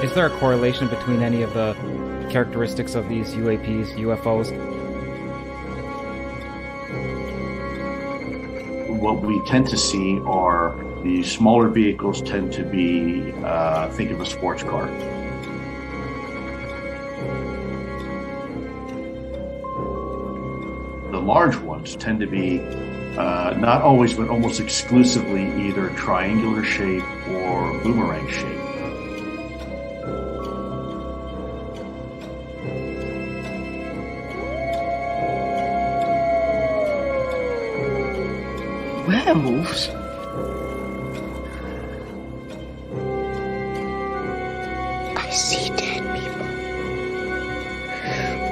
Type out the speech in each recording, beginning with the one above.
Is there a correlation between any of the characteristics of these UAPs, UFOs? What we tend to see are the smaller vehicles tend to be, think of a sports car. The large ones tend to be not always, but almost exclusively either triangular shape or boomerang shape. Werewolves? I see dead people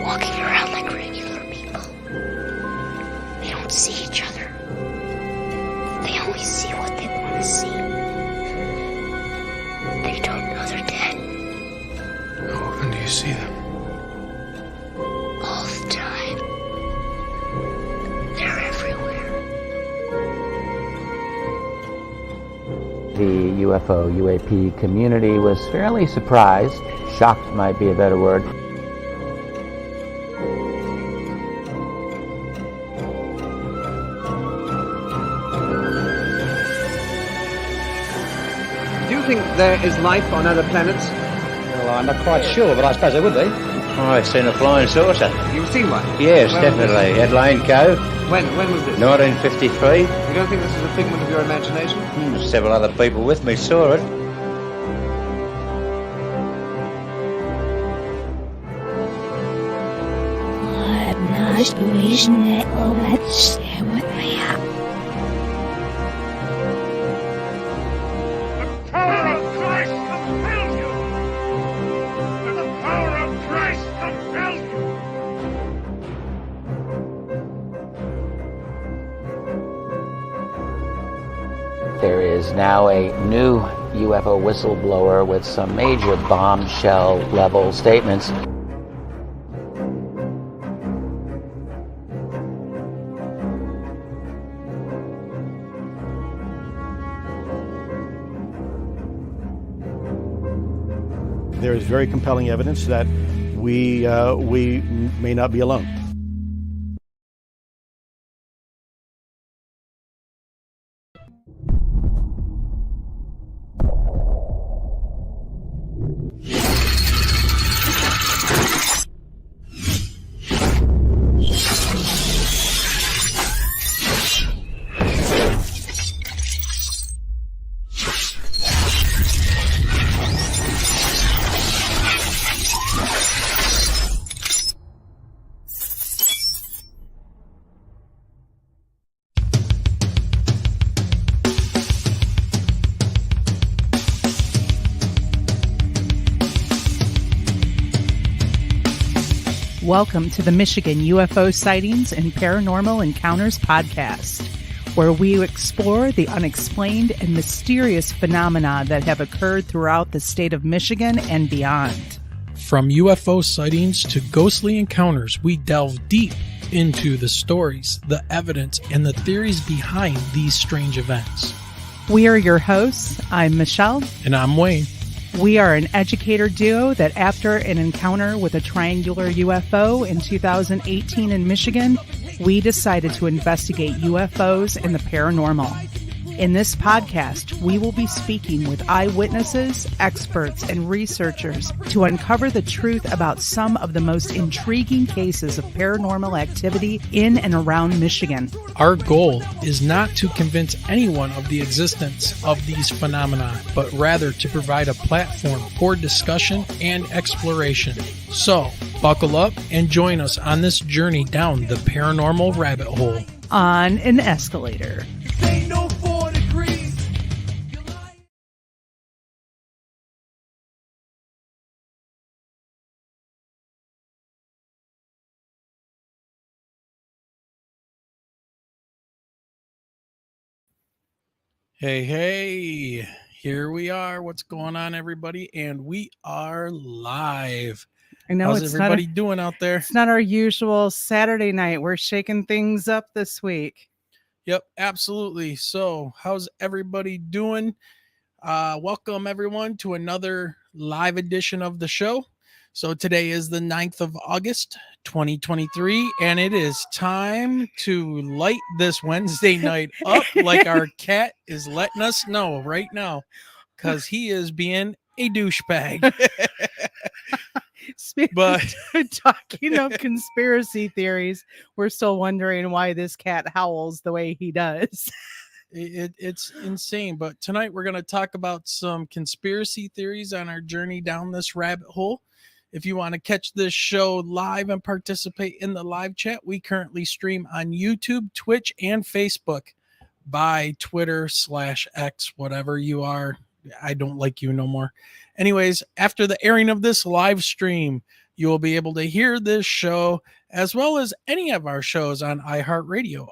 walking around like regular people. They don't see each other. They only see what they want to see. They don't know they're dead. How often do you see them? All the time. They're everywhere. The UFO UAP community was fairly surprised. Shocked might be a better word. Do you think there is life on other planets? Well, I'm not quite sure, but I suppose there would be. I've seen a flying saucer. You've seen one? Yes, When was definitely. this? At Lane Cove, When was this? 1953. You don't think this is a figment of your imagination? Several other people with me saw it. I'm not wishing that all that stay with me. The power of Christ compels you! The power of Christ compels you! There is now a new UFO whistleblower with some major bombshell level statements. There is very compelling evidence that we may not be alone. Welcome to the Michigan UFO Sightings and Paranormal Encounters podcast, where we explore the unexplained and mysterious phenomena that have occurred throughout the state of Michigan and beyond. From UFO sightings to ghostly encounters, we delve deep into the stories, the evidence, and the theories behind these strange events. We are your hosts. I'm Michelle. And I'm Wayne. We are an educator duo that after an encounter with a triangular UFO in 2018 in Michigan, we decided to investigate UFOs and the paranormal. In this podcast, we will be speaking with eyewitnesses, experts, and researchers to uncover the truth about some of the most intriguing cases of paranormal activity in and around Michigan. Our goal is not to convince anyone of the existence of these phenomena, but rather to provide a platform for discussion and exploration. So, buckle up and join us on this journey down the paranormal rabbit hole. On an escalator. Hey, here we are. What's going on, everybody? And we are live. I know How's it's everybody doing out there? It's not our usual Saturday night. We're shaking things up this week. Yep, absolutely. So, how's everybody doing? Welcome, everyone, to another live edition of the show. So, today is the 9th of August, 2023, and it is time to light this Wednesday night up like our cat is letting us know right now, because he is being a douchebag. But talking of conspiracy theories, we're still wondering why this cat howls the way he does. It's insane. But tonight we're going to talk about some conspiracy theories on our journey down this rabbit hole. If you want to catch this show live and participate in the live chat, we currently stream on YouTube, Twitch, and Facebook by Twitter/X, whatever you are. I don't like you no more. Anyways, after the airing of this live stream, you will be able to hear this show as well as any of our shows on iHeartRadio,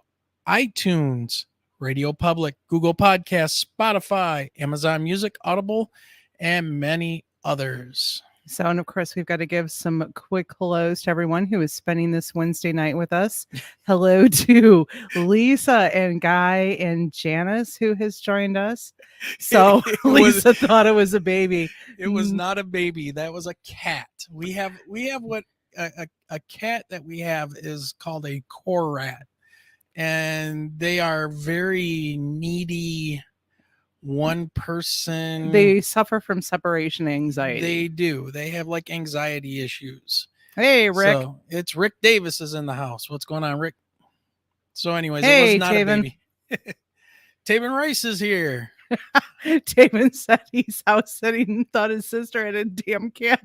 iTunes, Radio Public, Google Podcasts, Spotify, Amazon Music, Audible, and many others. So, and of course, we've got to give some quick hellos to everyone who is spending this Wednesday night with us. Hello to Lisa and Guy and Janice, who has joined us. So Lisa thought it was a baby. It was not a baby. That was a cat. We have what a cat that we have is called a core rat, and they are very needy. One person. They suffer from separation anxiety. They do. They have like anxiety issues. Hey, Rick. So it's Rick Davis is in the house. What's going on, Rick? So anyways, hey, it was not Taebin. a baby. Taebin Rice is here. Taebin said he's house sitting and thought his sister had a damn cat.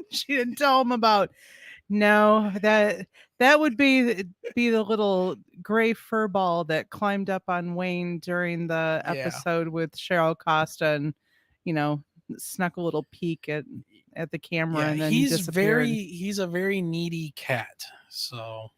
She didn't tell him about. No, that would be the little gray fur ball that climbed up on Wayne during the episode with Cheryl Costa and, snuck a little peek at the camera and then disappeared. He's a very needy cat. So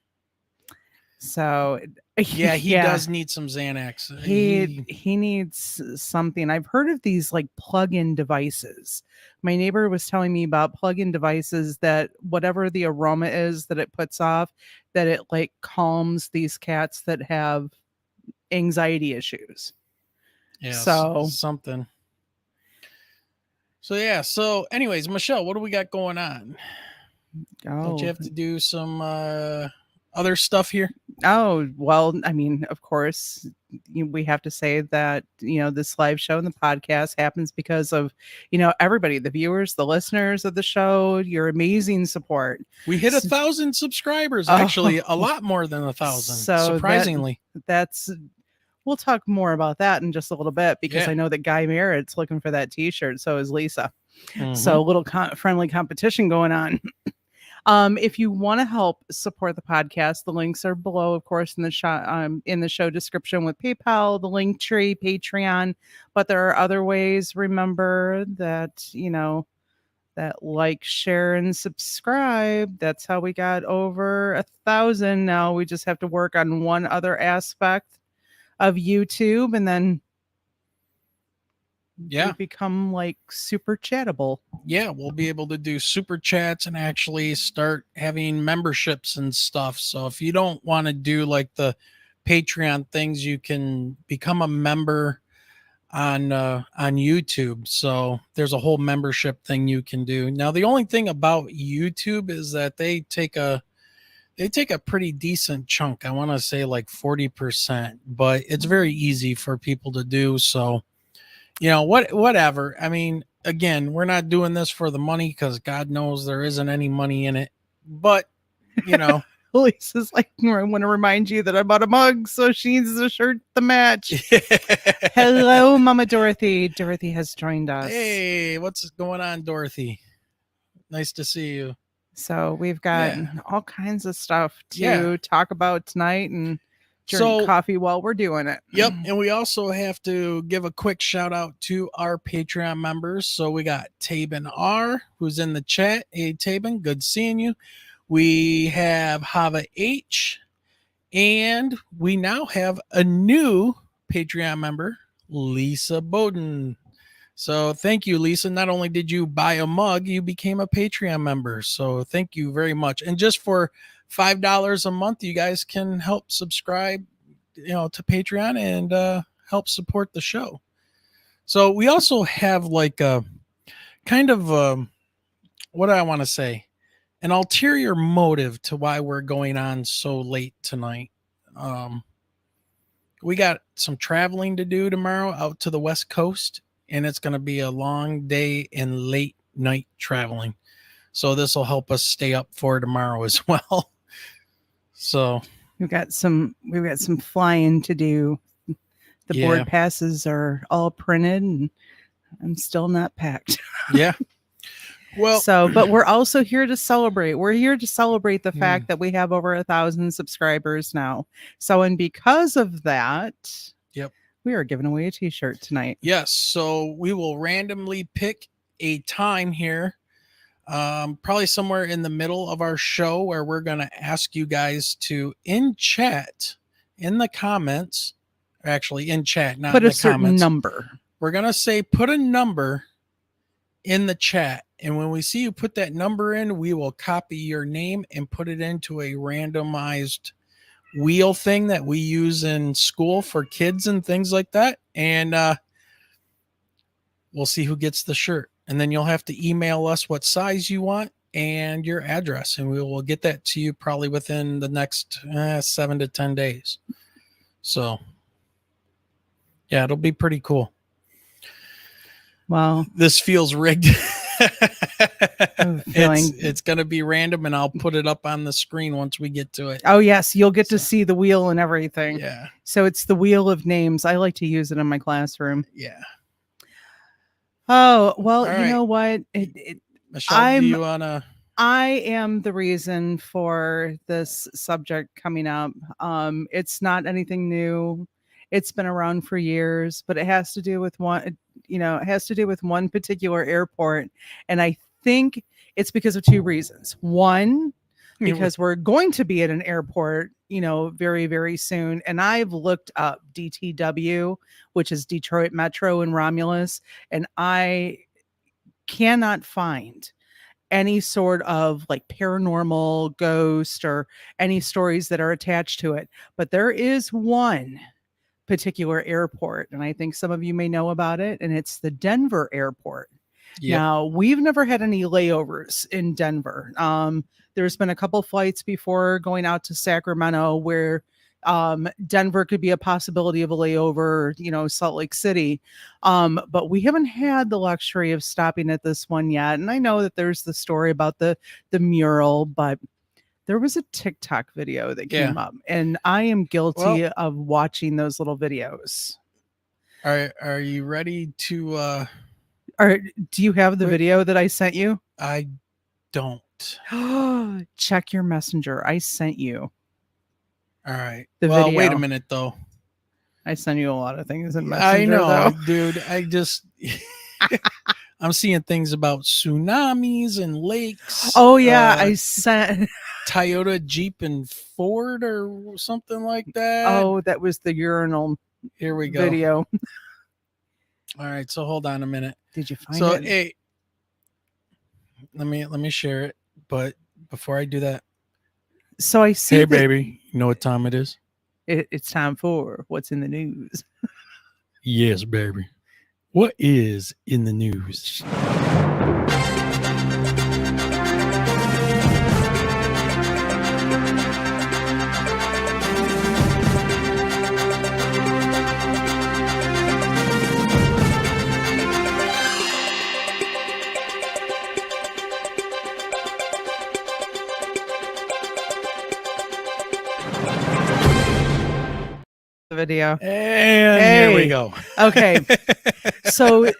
he does need some Xanax. He needs something. I've heard of these like plug-in devices. My neighbor was telling me about plug-in devices that whatever the aroma is that it puts off, that it like calms these cats that have anxiety issues. Yeah. So something. So anyways, Michelle, what do we got going on? Don't you have to do some other stuff here? Oh, well, I mean, of course, we have to say that, this live show and the podcast happens because of, everybody, the viewers, the listeners of the show, your amazing support. We hit 1,000 subscribers, actually, a lot more than 1,000, surprisingly. We'll talk more about that in just a little bit because I know that Guy Merritt's looking for that t-shirt. So is Lisa. Mm-hmm. So a little friendly competition going on. If you want to help support the podcast, the links are below, of course, in the show description with PayPal, the Linktree, Patreon. But there are other ways. Remember that, that like, share, and subscribe. That's how we got over 1,000. Now we just have to work on one other aspect of YouTube, and then we become like super chattable. Yeah, we'll be able to do super chats and actually start having memberships and stuff. So if you don't want to do like the Patreon things, you can become a member on YouTube. So there's a whole membership thing you can do. Now, the only thing about YouTube is that they take a pretty decent chunk. I want to say like 40%, but it's very easy for people to do. So, whatever. I mean, again, we're not doing this for the money because God knows there isn't any money in it. But, Lisa's like, I want to remind you that I bought a mug, so she needs a shirt to match. Hello, Mama Dorothy. Dorothy has joined us. Hey, what's going on, Dorothy? Nice to see you. So we've got all kinds of stuff to talk about tonight and drink coffee while we're doing it. Yep. And we also have to give a quick shout out to our Patreon members. So we got Taebin R, who's in the chat. Hey, Taebin, good seeing you. We have Havah H, and we now have a new Patreon member, Lisa Bowden. So thank you, Lisa. Not only did you buy a mug, you became a Patreon member. So thank you very much. And just for $5 a month, you guys can help subscribe, to Patreon and help support the show. So we also have like a kind of what do I want to say? An ulterior motive to why we're going on so late tonight. We got some traveling to do tomorrow out to the West Coast, and it's going to be a long day and late night traveling. So this will help us stay up for tomorrow as well. So we've got some flying to do. The board passes are all printed, and I'm still not packed. Yeah. Well, but we're also here to celebrate. We're here to celebrate the fact that we have over 1,000 subscribers now. So, and because of that, we are giving away a t-shirt tonight. Yes. So we will randomly pick a time here, probably somewhere in the middle of our show, where we're going to ask you guys to, in chat, in the comments, actually in chat, not put in a the certain comments. Number. We're going to say, put a number in the chat. And when we see you put that number in, we will copy your name and put it into a randomized wheel thing that we use in school for kids and things like that. And we'll see who gets the shirt. And then you'll have to email us what size you want and your address. And we will get that to you probably within the next 7 to 10 days. So, yeah, it'll be pretty cool. Wow. This feels rigged. It's going to be random, and I'll put it up on the screen once we get to it. Oh yes, you'll get to see the wheel and everything. Yeah. So it's the wheel of names. I like to use it in my classroom. Yeah. Oh well, All you right. know what? Michelle, do you wanna? I am the reason for this subject coming up. It's not anything new. It's been around for years, but it has to do with one. It has to do with one particular airport, and I think it's because of two reasons. One, because we're going to be at an airport, very, very soon. And I've looked up DTW, which is Detroit Metro in Romulus, and I cannot find any sort of like paranormal ghost or any stories that are attached to it. But there is one particular airport, and I think some of you may know about it, and it's the Denver airport. Yep. Now, we've never had any layovers in Denver. There's been a couple flights before going out to Sacramento where Denver could be a possibility of a layover, Salt Lake City. But we haven't had the luxury of stopping at this one yet. And I know that there's the story about the mural, but there was a TikTok video that came up, and I am guilty of watching those little videos. Are you ready to do you have the video that I sent you? I don't. Check your messenger. I sent you. All right. The video. Wait a minute though. I send you a lot of things in messenger. I know, though. Dude. I just I'm seeing things about tsunamis and lakes. Oh yeah, I sent Toyota, Jeep, and Ford or something like that. Oh, that was the urinal. Here we go. Video. All right, so hold on a minute. Did you find it? Hey, let me share it. But before I do that, so I see. Hey, baby, you know what time it is? It's time for what's in the news. Yes, baby. What is in the news? Video. And here we go. Okay. So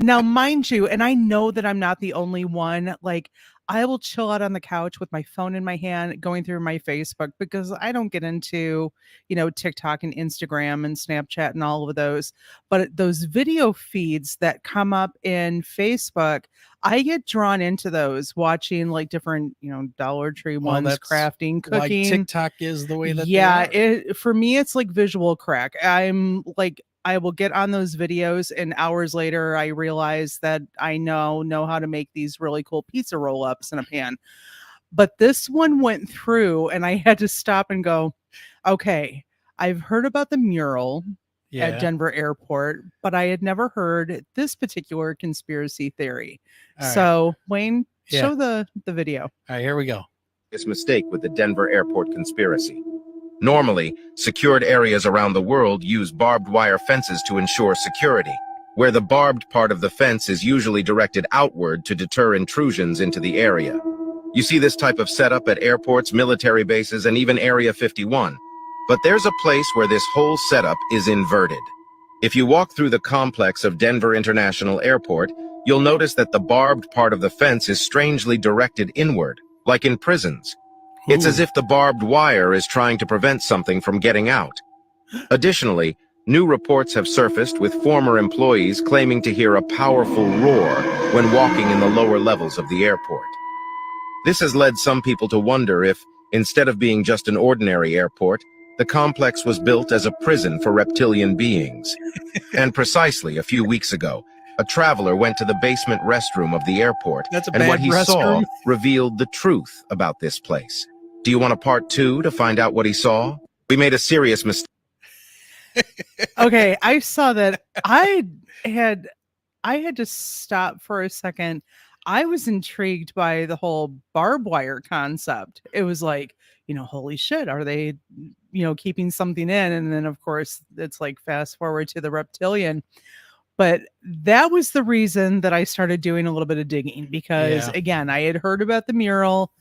now, mind you, and I know that I'm not the only one, like I will chill out on the couch with my phone in my hand going through my Facebook because I don't get into, TikTok and Instagram and Snapchat and all of those. But those video feeds that come up in Facebook, I get drawn into those watching like different, Dollar Tree ones, crafting, cooking. Like TikTok is the way that they are. For me, it's like visual crack. I'm like I will get on those videos, and hours later I realize that I know how to make these really cool pizza roll-ups in a pan. But this one went through and I had to stop and go, okay, I've heard about the mural at Denver Airport, but I had never heard this particular conspiracy theory. All right. So Wayne, Yeah. show the video. All right, here we go. This mistake with the Denver airport conspiracy. Normally, secured areas around the world use barbed wire fences to ensure security, where the barbed part of the fence is usually directed outward to deter intrusions into the area. You see this type of setup at airports, military bases, and even Area 51. But there's a place where this whole setup is inverted. If you walk through the complex of Denver International Airport, you'll notice that the barbed part of the fence is strangely directed inward, like in prisons. It's as if the barbed wire is trying to prevent something from getting out. Additionally, new reports have surfaced with former employees claiming to hear a powerful roar when walking in the lower levels of the airport. This has led some people to wonder if, instead of being just an ordinary airport, the complex was built as a prison for reptilian beings. And precisely a few weeks ago, a traveler went to the basement restroom of the airport, and what he saw revealed the truth about this place. Do you want a part 2 to find out what he saw? We made a serious mistake. Okay, I saw that. I had to stop for a second. I was intrigued by the whole barbed wire concept. It was like, holy shit, are they, keeping something in? And then, of course, it's like fast forward to the reptilian. But that was the reason that I started doing a little bit of digging because, again, I had heard about the mural,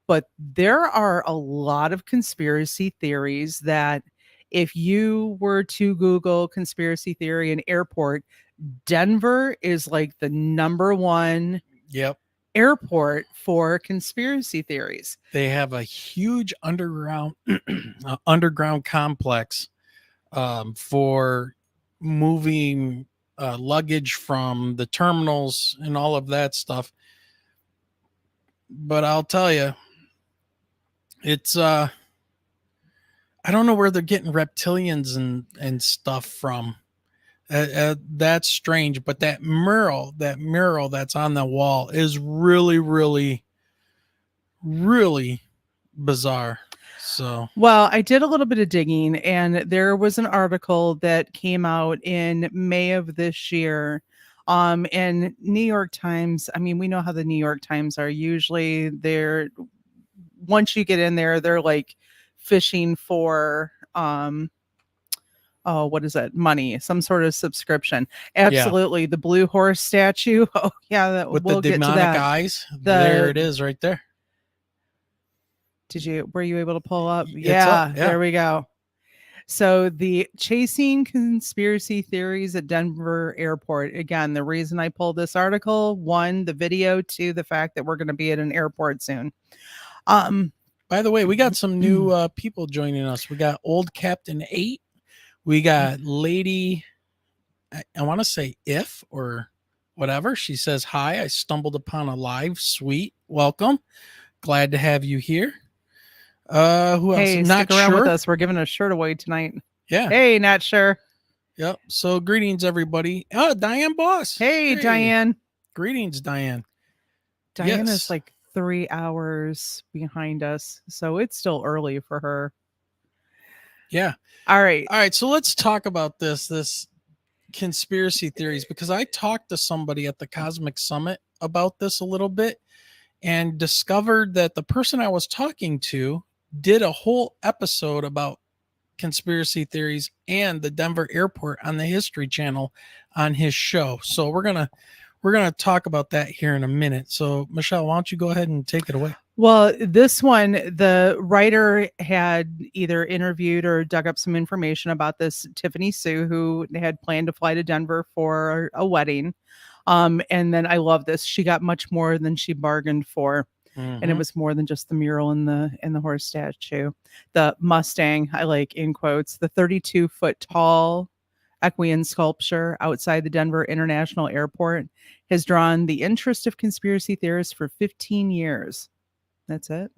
but there are a lot of conspiracy theories that if you were to Google conspiracy theory and airport, Denver is like the #1 airport for conspiracy theories. They have a huge underground underground complex for moving luggage from the terminals and all of that stuff. But I'll tell you, it's I don't know where they're getting reptilians and stuff from. That's strange, but that mural that's on the wall is really, really, really bizarre. So, well, I did a little bit of digging, and there was an article that came out in May of this year. And New York Times, I mean, we know how the New York Times are. Usually once you get in there, they're like fishing for, what is that? Money, some sort of subscription. Absolutely. Yeah. The blue horse statue. Oh yeah. With we'll the demonic eyes. There it is right there. Were you able to pull up? Yeah, there we go. So the chasing conspiracy theories at Denver Airport. Again, the reason I pulled this article, 1, the video, 2, the fact that we're going to be at an airport soon. By the way, we got some new people joining us. We got Old Captain 8. We got Lady, I want to say If or whatever. She says, hi, I stumbled upon a live. Sweet. Welcome. Glad to have you here. Who else? Hey, Not stick around sure. with us. We're giving a shirt away tonight. Yeah. Hey, not sure. Yep. So greetings, everybody. Oh, Diane Boss. Hey, Diane. Greetings, Diane. Diane is like 3 hours behind us, so it's still early for her. Yeah. All right. So let's talk about this conspiracy theories, because I talked to somebody at the Cosmic Summit about this a little bit and discovered that the person I was talking to did a whole episode about conspiracy theories and the Denver airport on the History Channel on his show. So we're going to talk about that here in a minute. So Michelle, why don't you go ahead and take it away? Well, this one, the writer had either interviewed or dug up some information about this Tiffany Sue, who had planned to fly to Denver for a wedding. And then I love this. She got much more than she bargained for. And it was more than just the mural and the horse statue. The Mustang, I like in quotes, the 32-foot tall equine sculpture outside the Denver International Airport has drawn the interest of conspiracy theorists for 15 years. That's it.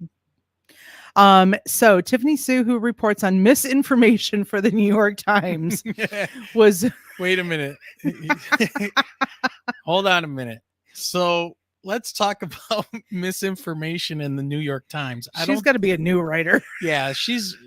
So Tiffany Sue, who reports on misinformation for the New York Times, was Wait a minute. Hold on a minute. So let's talk about misinformation in the New York Times. She's got to be a new writer. Yeah,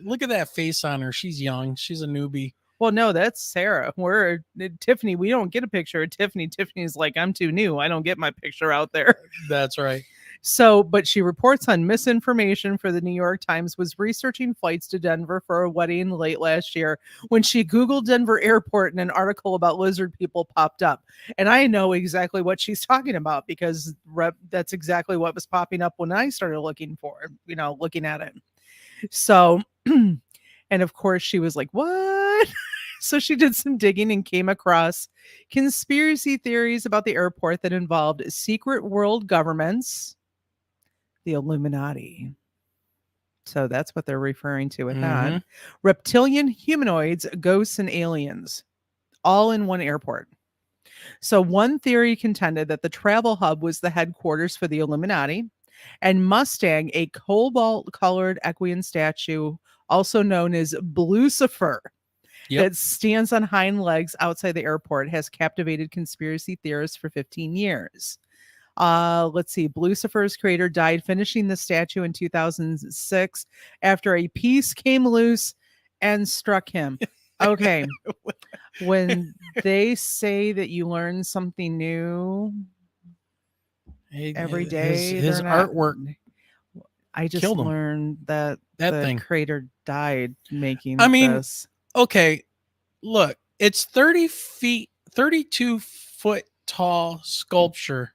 look at that face on her. She's young. She's a newbie. Well, no, that's Sarah. We're Tiffany. We don't get a picture of Tiffany. Tiffany's like, I'm too new. I don't get my picture out there. That's right. So, but she reports on misinformation for the New York Times, was researching flights to Denver for a wedding late last year when she Googled Denver airport and an article about lizard people popped up. And I know exactly what she's talking about because that's exactly what was popping up when I started looking at it. So, and of course she was like, what? So she did some digging and came across conspiracy theories about the airport that involved secret world governments, the Illuminati. So that's what they're referring to with that. Reptilian humanoids, ghosts, and aliens, all in one airport. So one theory contended that the travel hub was the headquarters for the Illuminati, and Mustang, a cobalt-colored equine statue, also known as Blucifer, that stands on hind legs outside the airport, has captivated conspiracy theorists for 15 years. Let's see. Blucifer's creator died finishing the statue in 2006 after a piece came loose and struck him. Okay. When they say that you learn something new every day, his artwork. I just learned that the creator died making this. Okay, look, it's 32 foot tall sculpture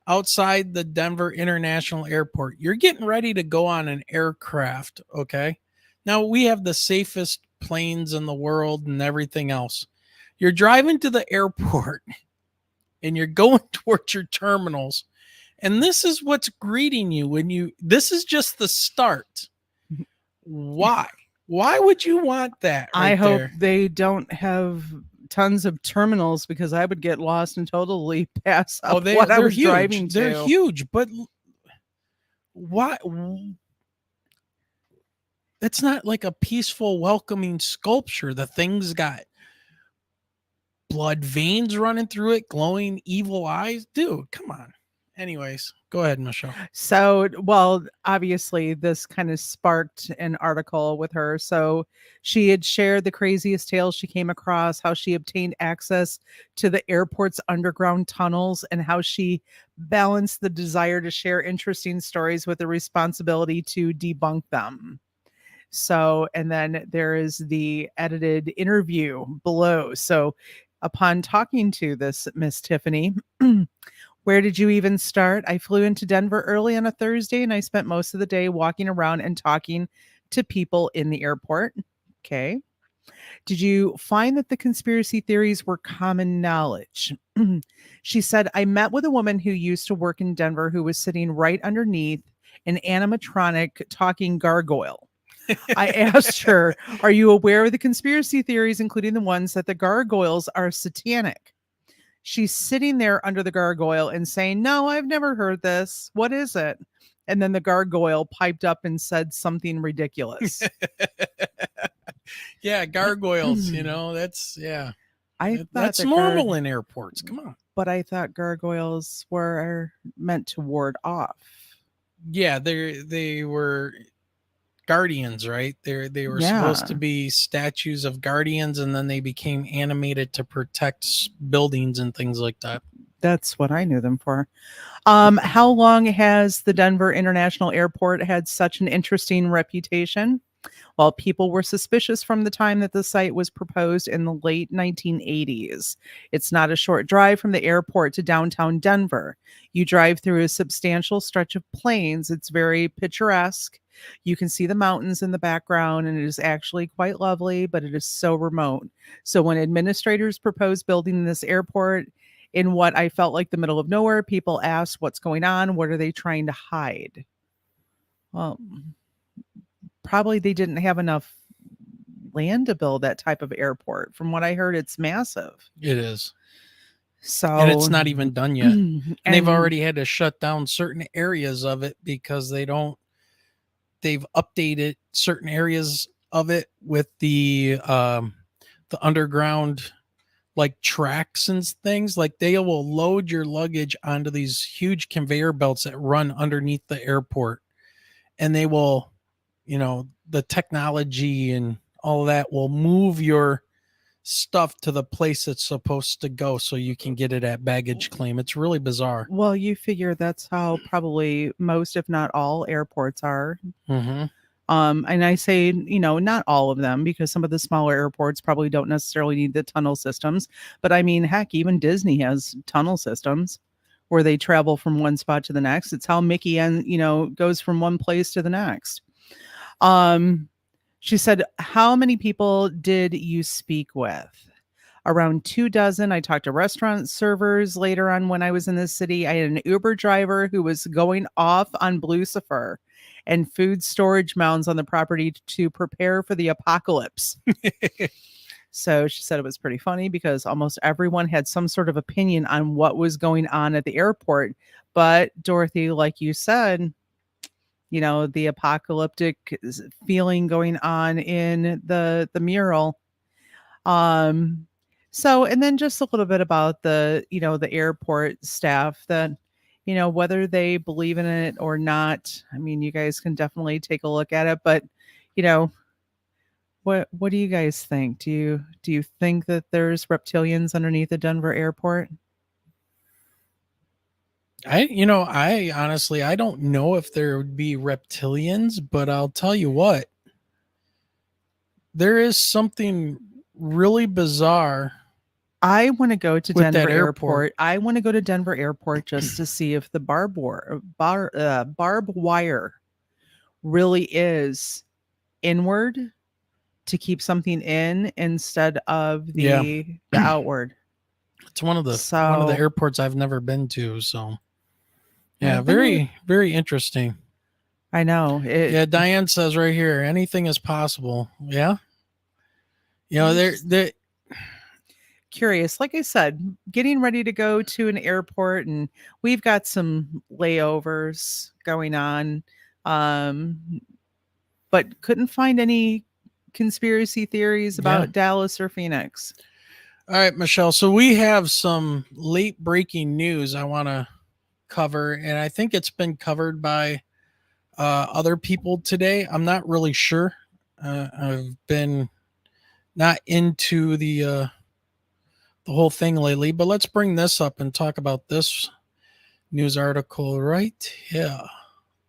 outside the Denver International Airport. You're getting ready to go on an aircraft, okay? Now, we have the safest planes in the world and everything else. You're driving to the airport and you're going towards your terminals, and this is what's greeting you this is just the start. Why? Why would you want that? I hope they don't have tons of terminals because I would get lost and totally pass up what I was driving to. They're huge, but why? It's not like a peaceful, welcoming sculpture. The thing's got blood veins running through it, glowing evil eyes. Dude, come on. Anyways, go ahead, Michelle. So, well, obviously this kind of sparked an article with her. So she had shared the craziest tales she came across, how she obtained access to the airport's underground tunnels, and how she balanced the desire to share interesting stories with the responsibility to debunk them. So, and then there is the edited interview below. So upon talking to this Miss Tiffany, where did you even start? I flew into Denver early on a Thursday and I spent most of the day walking around and talking to people in the airport. Okay. Did you find that the conspiracy theories were common knowledge? She said, I met with a woman who used to work in Denver who was sitting right underneath an animatronic talking gargoyle. I asked her, are you aware of the conspiracy theories, including the ones that the gargoyles are satanic? She's sitting there under the gargoyle and saying, no, I've never heard this. What is it? And then the gargoyle piped up and said something ridiculous. Yeah, gargoyles, that's, yeah. That's normal in airports. Come on. But I thought gargoyles were meant to ward off. Yeah, they were guardians, right? They were supposed to be statues of guardians, and then they became animated to protect buildings and things like that. That's what I knew them for. How long has the Denver International Airport had such an interesting reputation? Well, people were suspicious from the time that the site was proposed in the late 1980s. It's not a short drive from the airport to downtown Denver. You drive through a substantial stretch of plains. It's very picturesque. You can see the mountains in the background, and it is actually quite lovely, but it is so remote. So when administrators proposed building this airport in what I felt like the middle of nowhere, people asked, what's going on? What are they trying to hide? Well, probably they didn't have enough land to build that type of airport. From what I heard, it's massive. It is. So, and it's not even done yet. And they've already had to shut down certain areas of it because they don't they've updated certain areas of it with the underground like tracks and things. Like they will load your luggage onto these huge conveyor belts that run underneath the airport, and they will, the technology and all that will move your stuff to the place it's supposed to go so you can get it at baggage claim. It's really bizarre. Well, you figure that's how probably most, if not all, airports are. Mm-hmm. And I say, not all of them, because some of the smaller airports probably don't necessarily need the tunnel systems. But I mean, heck, even Disney has tunnel systems where they travel from one spot to the next. It's how Mickey goes from one place to the next. She said, how many people did you speak with? Around 24. I talked to restaurant servers later on when I was in this city. I had an Uber driver who was going off on Lucifer and food storage mounds on the property to prepare for the apocalypse. So she said it was pretty funny because almost everyone had some sort of opinion on what was going on at the airport. But Dorothy, like you said, the apocalyptic feeling going on in the mural. So, and then just a little bit about the airport staff that, whether they believe in it or not. I mean, you guys can definitely take a look at it, but, what do you guys think? Do you think that there's reptilians underneath the Denver airport? I honestly, I don't know if there would be reptilians, but I'll tell you what, there is something really bizarre. I want to go to Denver Denver Airport. I want to go to Denver Airport just to see if the barbed wire really is inward to keep something in instead of the outward. It's one of the airports I've never been to. So yeah, very, very interesting. I know. Diane says right here, anything is possible. Yeah. They're curious. Like I said, getting ready to go to an airport, and we've got some layovers going on, but couldn't find any conspiracy theories about Dallas or Phoenix. All right, Michelle. So we have some late breaking news I want to cover, and I think it's been covered by other people today. I'm not really sure. I've been not into the whole thing lately, but let's bring this up and talk about this news article right here.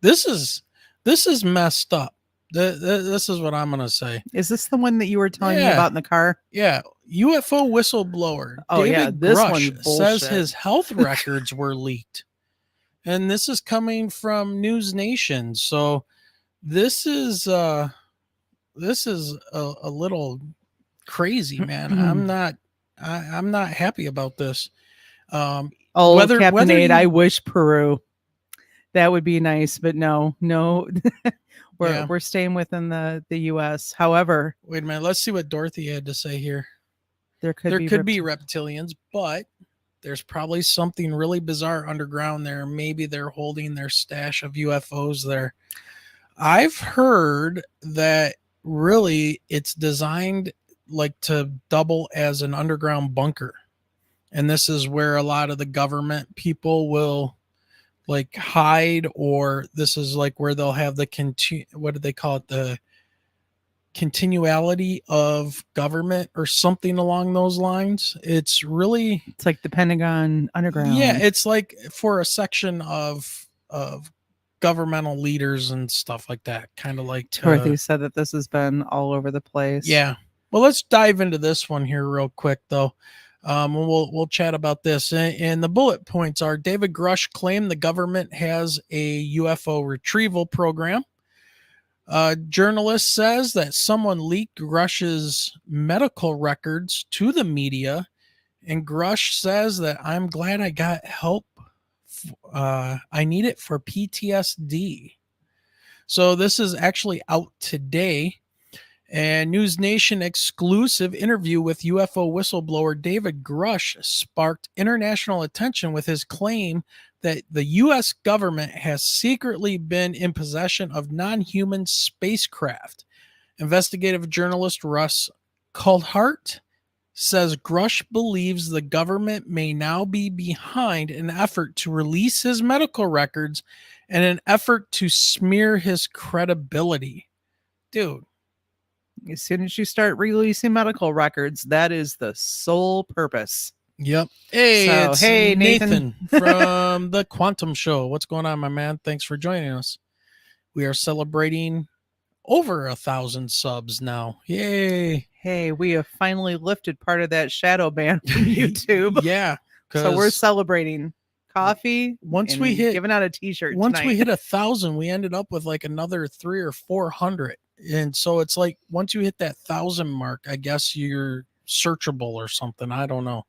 This is messed up. This is what I'm going to say. Is this the one that you were telling me about in the car? Yeah. UFO whistleblower David this Grush one says his health records were leaked. And this is coming from News Nation. So this is a little crazy, man. I'm not happy about this. Captain Aid, I wish Peru. That would be nice, but no. We're staying within the US. However, wait a minute. Let's see what Dorothy had to say here. There could be reptilians, but there's probably something really bizarre underground there. Maybe they're holding their stash of UFOs there. I've heard that really it's designed like to double as an underground bunker. And this is where a lot of the government people will like hide, or this is like where they'll have the what do they call it? The continuality of government or something along those lines. It's like the Pentagon underground. Yeah. It's like for a section of governmental leaders and stuff like that. Kind of like Dorothy said that this has been all over the place. Yeah. Well, let's dive into this one here real quick though. We'll chat about this. And the bullet points are: David Grush claimed the government has a UFO retrieval program. Journalist says that someone leaked Grush's medical records to the media, and Grush says that I'm glad I got help. I need it for PTSD. So this is actually out today. And News Nation exclusive interview with UFO whistleblower David Grush sparked international attention with his claim that the U.S. government has secretly been in possession of non-human spacecraft. Investigative journalist Russ Coulthart says Grush believes the government may now be behind an effort to release his medical records and an effort to smear his credibility. Dude. As soon as you start releasing medical records, that is the sole purpose. Yep. Hey, So, it's hey, Nathan from the Quantum Show. What's going on, my man? Thanks for joining us. We are celebrating over 1,000 subs now. Yay. Hey, we have finally lifted part of that shadow ban from YouTube. Yeah. So we're celebrating coffee. Once we hit giving out a t-shirt. Once tonight. we hit 1,000, we ended up with like another 300 or 400. And so it's like once you hit that 1,000 mark, I guess you're searchable or something. I don't know.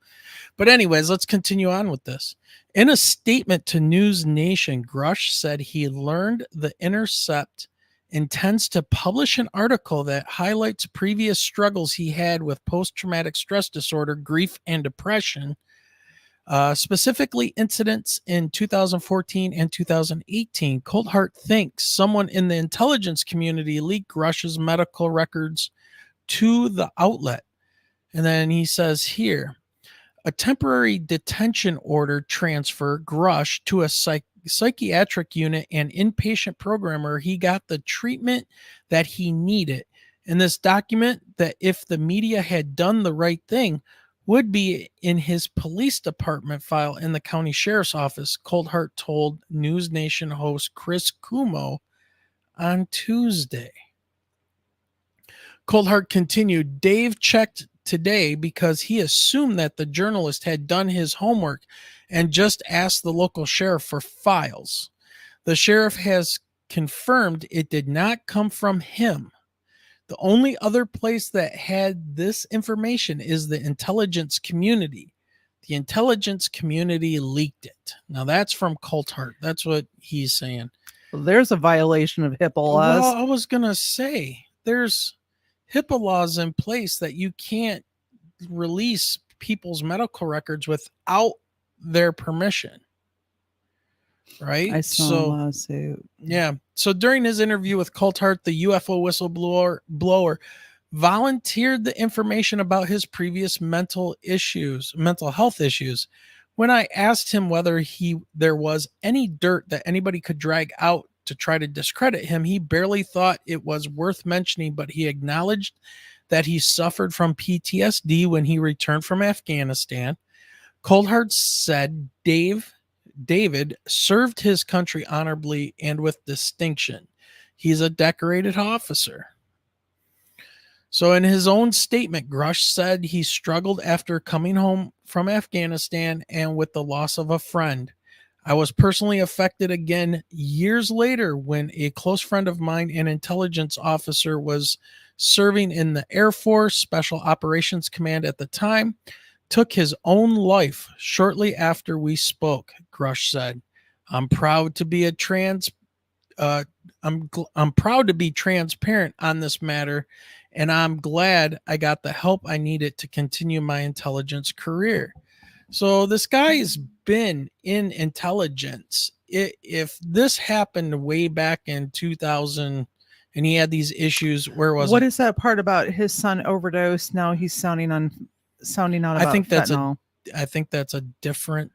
But anyways, let's continue on with this. In a statement to News Nation, Grush said he learned The Intercept intends to publish an article that highlights previous struggles he had with post-traumatic stress disorder, grief, and depression, specifically incidents in 2014 and 2018. Coulthart thinks someone in the intelligence community leaked Grush's medical records to the outlet. And then he says here, a temporary detention order transfer Grush to a psychiatric unit and inpatient program where he got the treatment that he needed. And this document that if the media had done the right thing would be in his police department file in the county sheriff's office, Coulthart told News Nation host Chris Cuomo on Tuesday. Coulthart continued, Dave checked today because he assumed that the journalist had done his homework and just asked the local sheriff for files. The sheriff has confirmed it did not come from him. The only other place that had this information is the intelligence community. The intelligence community leaked it. Now that's from Coulthart. That's what he's saying. Well, there's a violation of HIPAA laws. Well, I was going to say there's HIPAA laws in place that you can't release people's medical records without their permission. Right? I saw a lawsuit. Yeah. So during his interview with Coulthart, the UFO whistleblower volunteered the information about his previous mental health issues. When I asked him whether there was any dirt that anybody could drag out to try to discredit him, he barely thought it was worth mentioning, but he acknowledged that he suffered from PTSD when he returned from Afghanistan. Coulthart said David served his country honorably and with distinction. He's a decorated officer. So in his own statement, Grush said he struggled after coming home from Afghanistan and with the loss of a friend. I was personally affected again years later when a close friend of mine, an intelligence officer, was serving in the Air Force Special Operations Command at the time, took his own life shortly after we spoke, Grush said. I'm proud to be I'm proud to be transparent on this matter, and I'm glad I got the help I needed to continue my intelligence career. So this guy's been in intelligence. If this happened way back in 2000 and he had these issues, what is that part about his son overdosed? Now he's sounding out about I think fentanyl. I think that's a different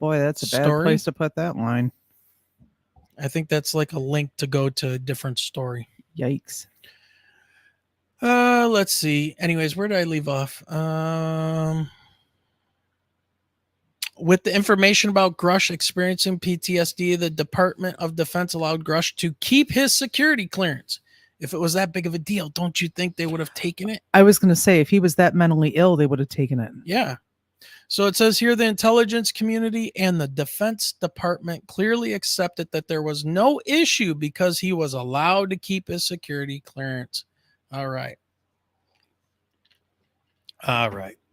Boy, that's a bad story. place to put that line. I think that's like a link to go to a different story. Yikes. Let's see. Anyways, where did I leave off? With the information about Grush experiencing PTSD, the Department of Defense allowed Grush to keep his security clearance. If it was that big of a deal, don't you think they would have taken it? I was going to say, if he was that mentally ill, they would have taken it. Yeah. So it says here the intelligence community and the Defense Department clearly accepted that there was no issue because he was allowed to keep his security clearance. All right.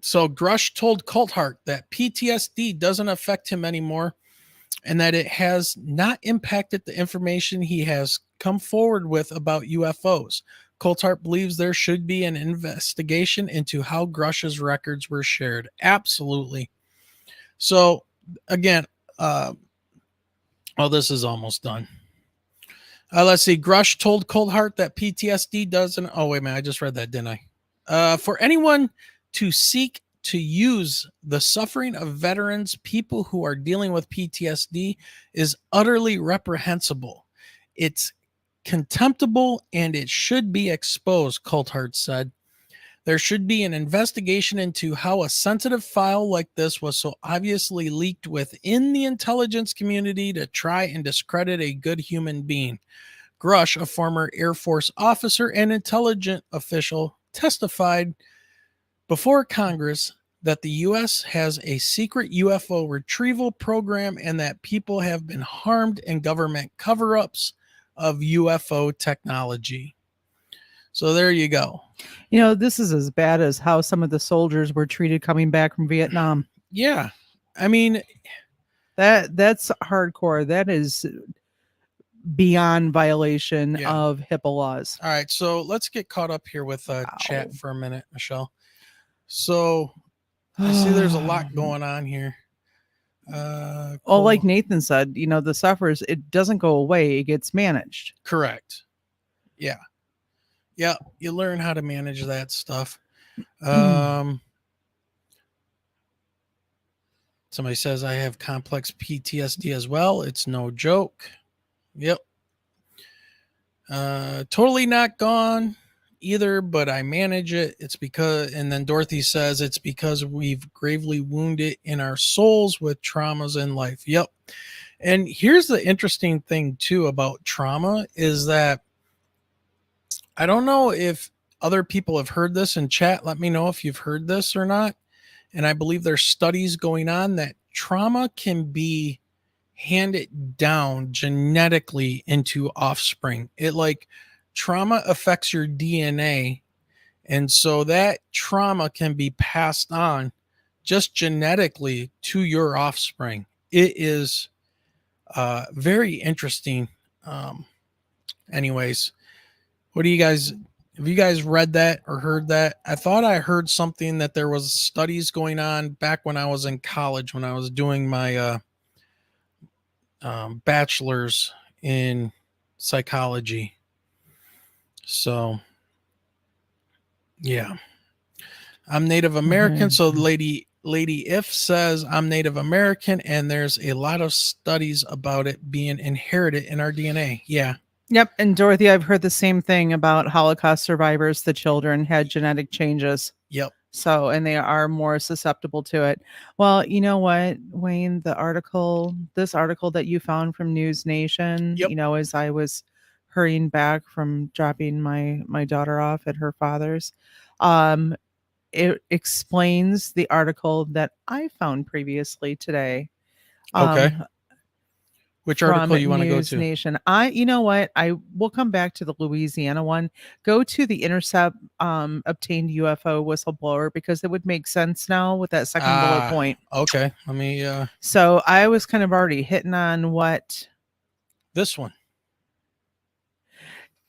So Grush told Coulthart that PTSD doesn't affect him anymore and that it has not impacted the information he has come forward with about UFOs. Coulthard believes there should be an investigation into how Grush's records were shared. Absolutely. So, again, this is almost done. Let's see. Grush told Coulthard that PTSD doesn't... Oh, wait a minute. I just read that, didn't I? For anyone to seek to use the suffering of veterans, people who are dealing with PTSD, is utterly reprehensible. It's contemptible and it should be exposed, Coulthard said. There should be an investigation into how a sensitive file like this was so obviously leaked within the intelligence community to try and discredit a good human being. Grush, a former Air Force officer and intelligence official, testified before Congress that the U.S. has a secret UFO retrieval program and that people have been harmed in government cover-ups of UFO technology. So there you go. You know, this is as bad as how some of the soldiers were treated coming back from Vietnam. Yeah. I mean, that's hardcore. That is beyond violation of HIPAA laws. All right. So let's get caught up here with chat for a minute, Michelle. So I see there's a lot going on here. Well, like Nathan said, you know, the suffers, it doesn't go away. It gets managed. Correct. Yeah. Yeah. You learn how to manage that stuff. Somebody says I have complex PTSD as well. It's no joke. Yep. Totally not gone either, but I manage it. It's because, and then Dorothy says it's because we've gravely wounded in our souls with traumas in life. Yep. And here's the interesting thing too about trauma is that I don't know if other people have heard this in chat. Let me know if you've heard this or not. And I believe there's studies going on that trauma can be handed down genetically into offspring. It like trauma affects your DNA. And so that trauma can be passed on just genetically to your offspring. It is very interesting. Anyways, what do you guys, have you guys read that or heard that? I thought I heard something that there was studies going on back when I was in college, when I was doing my bachelor's in psychology. So, yeah. I'm Native American. So Lady If says I'm Native American, and there's a lot of studies about it being inherited in our DNA. Yeah. Yep. And Dorothy, I've heard the same thing about Holocaust survivors. The children had genetic changes. Yep. So, and they are more susceptible to it. Well, you know what, Wayne, this article that you found from News Nation, you know, as I was hurrying back from dropping my daughter off at her father's, it explains the article that I found previously today. Okay. Which article you want to go to? Nation. You know what? I will come back to the Louisiana one. Go to the Intercept obtained UFO whistleblower, because it would make sense now with that second bullet point. Okay. Let me So I was kind of already hitting on what this one.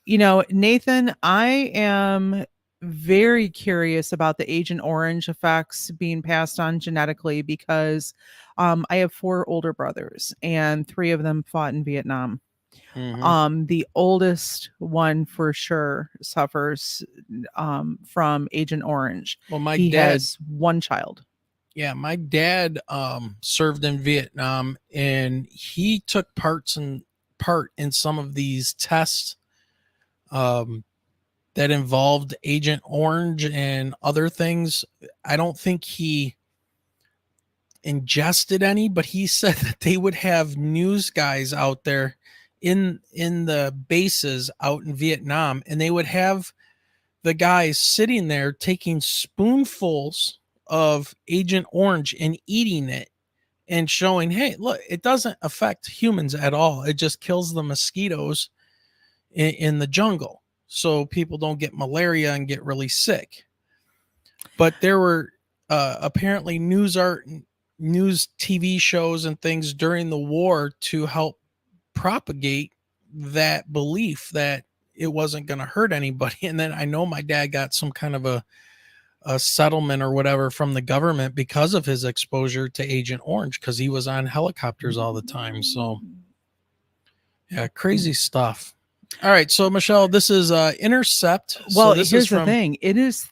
You know, Nathan, I am very curious about the Agent Orange effects being passed on genetically, because I have 4 older brothers and 3 of them fought in Vietnam. The oldest one for sure suffers from Agent Orange. Well, my he dad has 1 child. Yeah, my dad served in Vietnam, and he took part in some of these tests that involved Agent Orange and other things. I don't think he ingested any, but he said that they would have news guys out there in the bases out in Vietnam, and they would have the guys sitting there taking spoonfuls of Agent Orange and eating it and showing, hey, look, it doesn't affect humans at all. It just kills the mosquitoes in the jungle, so people don't get malaria and get really sick. But there were apparently news TV shows and things during the war to help propagate that belief that it wasn't going to hurt anybody. And then I know my dad got some kind of a settlement or whatever from the government because of his exposure to Agent Orange, because he was on helicopters all the time. So yeah, crazy stuff. All right, so Michelle, this is Intercept. Well, so this here's is from, the thing. It's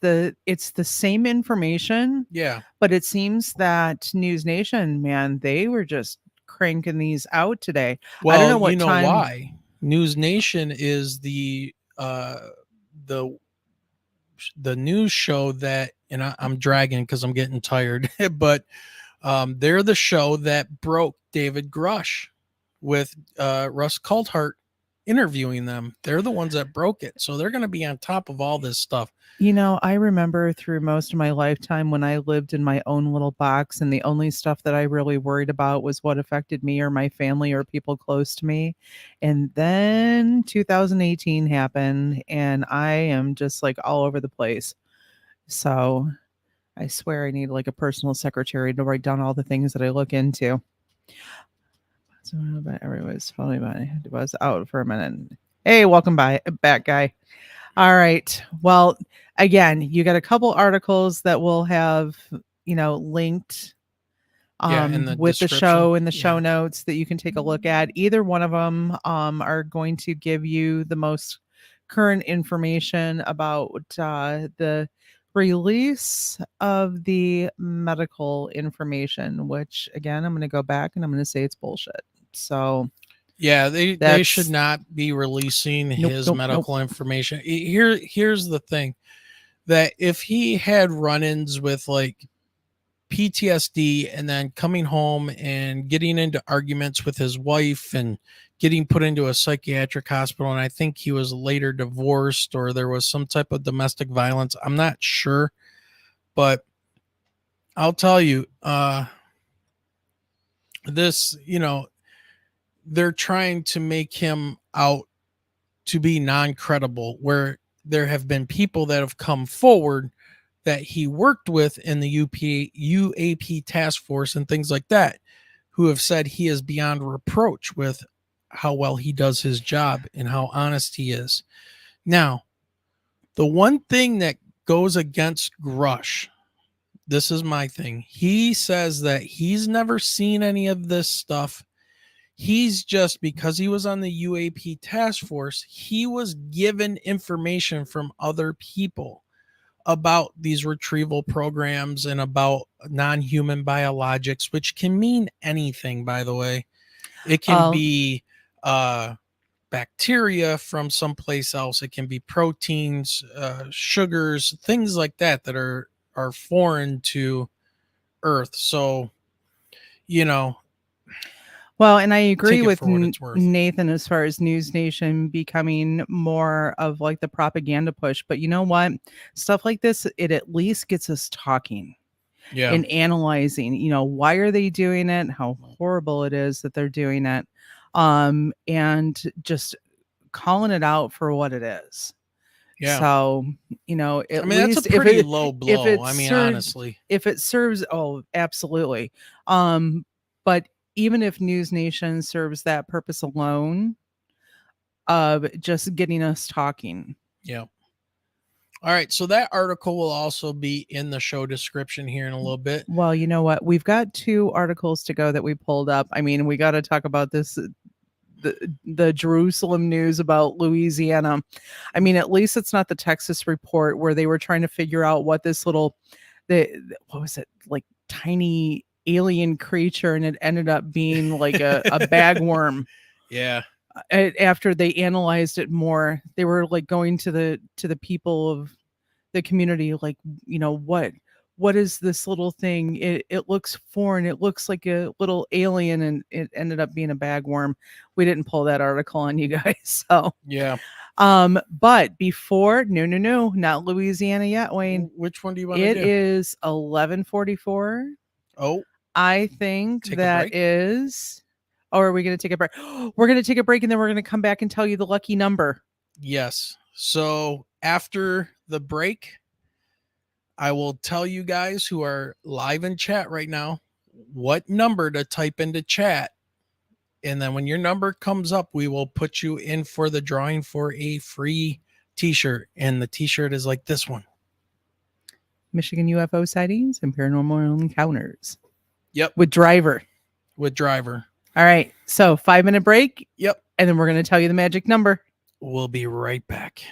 the same information. Yeah. But it seems that News Nation, man, they were just cranking these out today. Well, I don't know what you know time. why. News Nation is the news show that, and I'm dragging because I'm getting tired, but they're the show that broke David Grush with Russ Coulthart interviewing them. They're the ones that broke it. So they're going to be on top of all this stuff. You know, I remember through most of my lifetime when I lived in my own little box, and the only stuff that I really worried about was what affected me or my family or people close to me. And then 2018 happened, and I am just like all over the place. So I swear I need like a personal secretary to write down all the things that I look into. So, but everyone's probably it was out for a minute. Hey, welcome back, Guy. All right. Well, again, you got a couple articles that will have, linked with the show in the show notes that you can take a look at. Either one of them are going to give you the most current information about the release of the medical information, which again, I'm going to go back and I'm going to say it's bullshit. So yeah, they should not be releasing his medical information. Here's the thing, that if he had run-ins with like PTSD and then coming home and getting into arguments with his wife and getting put into a psychiatric hospital, and I think he was later divorced or there was some type of domestic violence, I'm not sure, but I'll tell you, this, they're trying to make him out to be non-credible, where there have been people that have come forward that he worked with in the UAP task force and things like that, who have said he is beyond reproach with how well he does his job and how honest he is. Now, the one thing that goes against Grush, this is my thing. He says that he's never seen any of this stuff. He's just, because he was on the UAP task force, he was given information from other people about these retrieval programs and about non-human biologics, which can mean anything, by the way. It can be bacteria from someplace else. It can be proteins, sugars, things like that that are foreign to Earth. So, well, and I agree with Nathan as far as News Nation becoming more of like the propaganda push. But you know what? Stuff like this, it at least gets us talking and analyzing, why are they doing it? How horrible it is that they're doing it. And just calling it out for what it is. Yeah. So, at least that's a pretty low blow. Honestly, if it serves, absolutely. But even if News Nation serves that purpose alone, of just getting us talking. Yeah. All right. So that article will also be in the show description here in a little bit. Well, you know what? We've got 2 articles to go that we pulled up. I mean, we got to talk about this, the Jerusalem news about Louisiana. I mean, at least it's not the Texas report where they were trying to figure out what this what was it, like tiny alien creature, and it ended up being like a bagworm. Yeah. After they analyzed it more, they were like going to the people of the community, like, what is this little thing? It looks foreign. It looks like a little alien, and it ended up being a bagworm. We didn't pull that article on you guys. So yeah. But before, no, not Louisiana yet, Wayne. Which one do you want to do? It is 11:44. Oh, I think that is. Or are we going to take a break? We're going to take a break, and then we're going to come back and tell you the lucky number. Yes. So after the break, I will tell you guys who are live in chat right now what number to type into chat And then when your number comes up, we will put you in for the drawing for a free t-shirt. And the t-shirt is like this one. Michigan UFO sightings and paranormal encounters. Yep. With driver. All right. So 5-minute break. Yep. And then we're going to tell you the magic number. We'll be right back.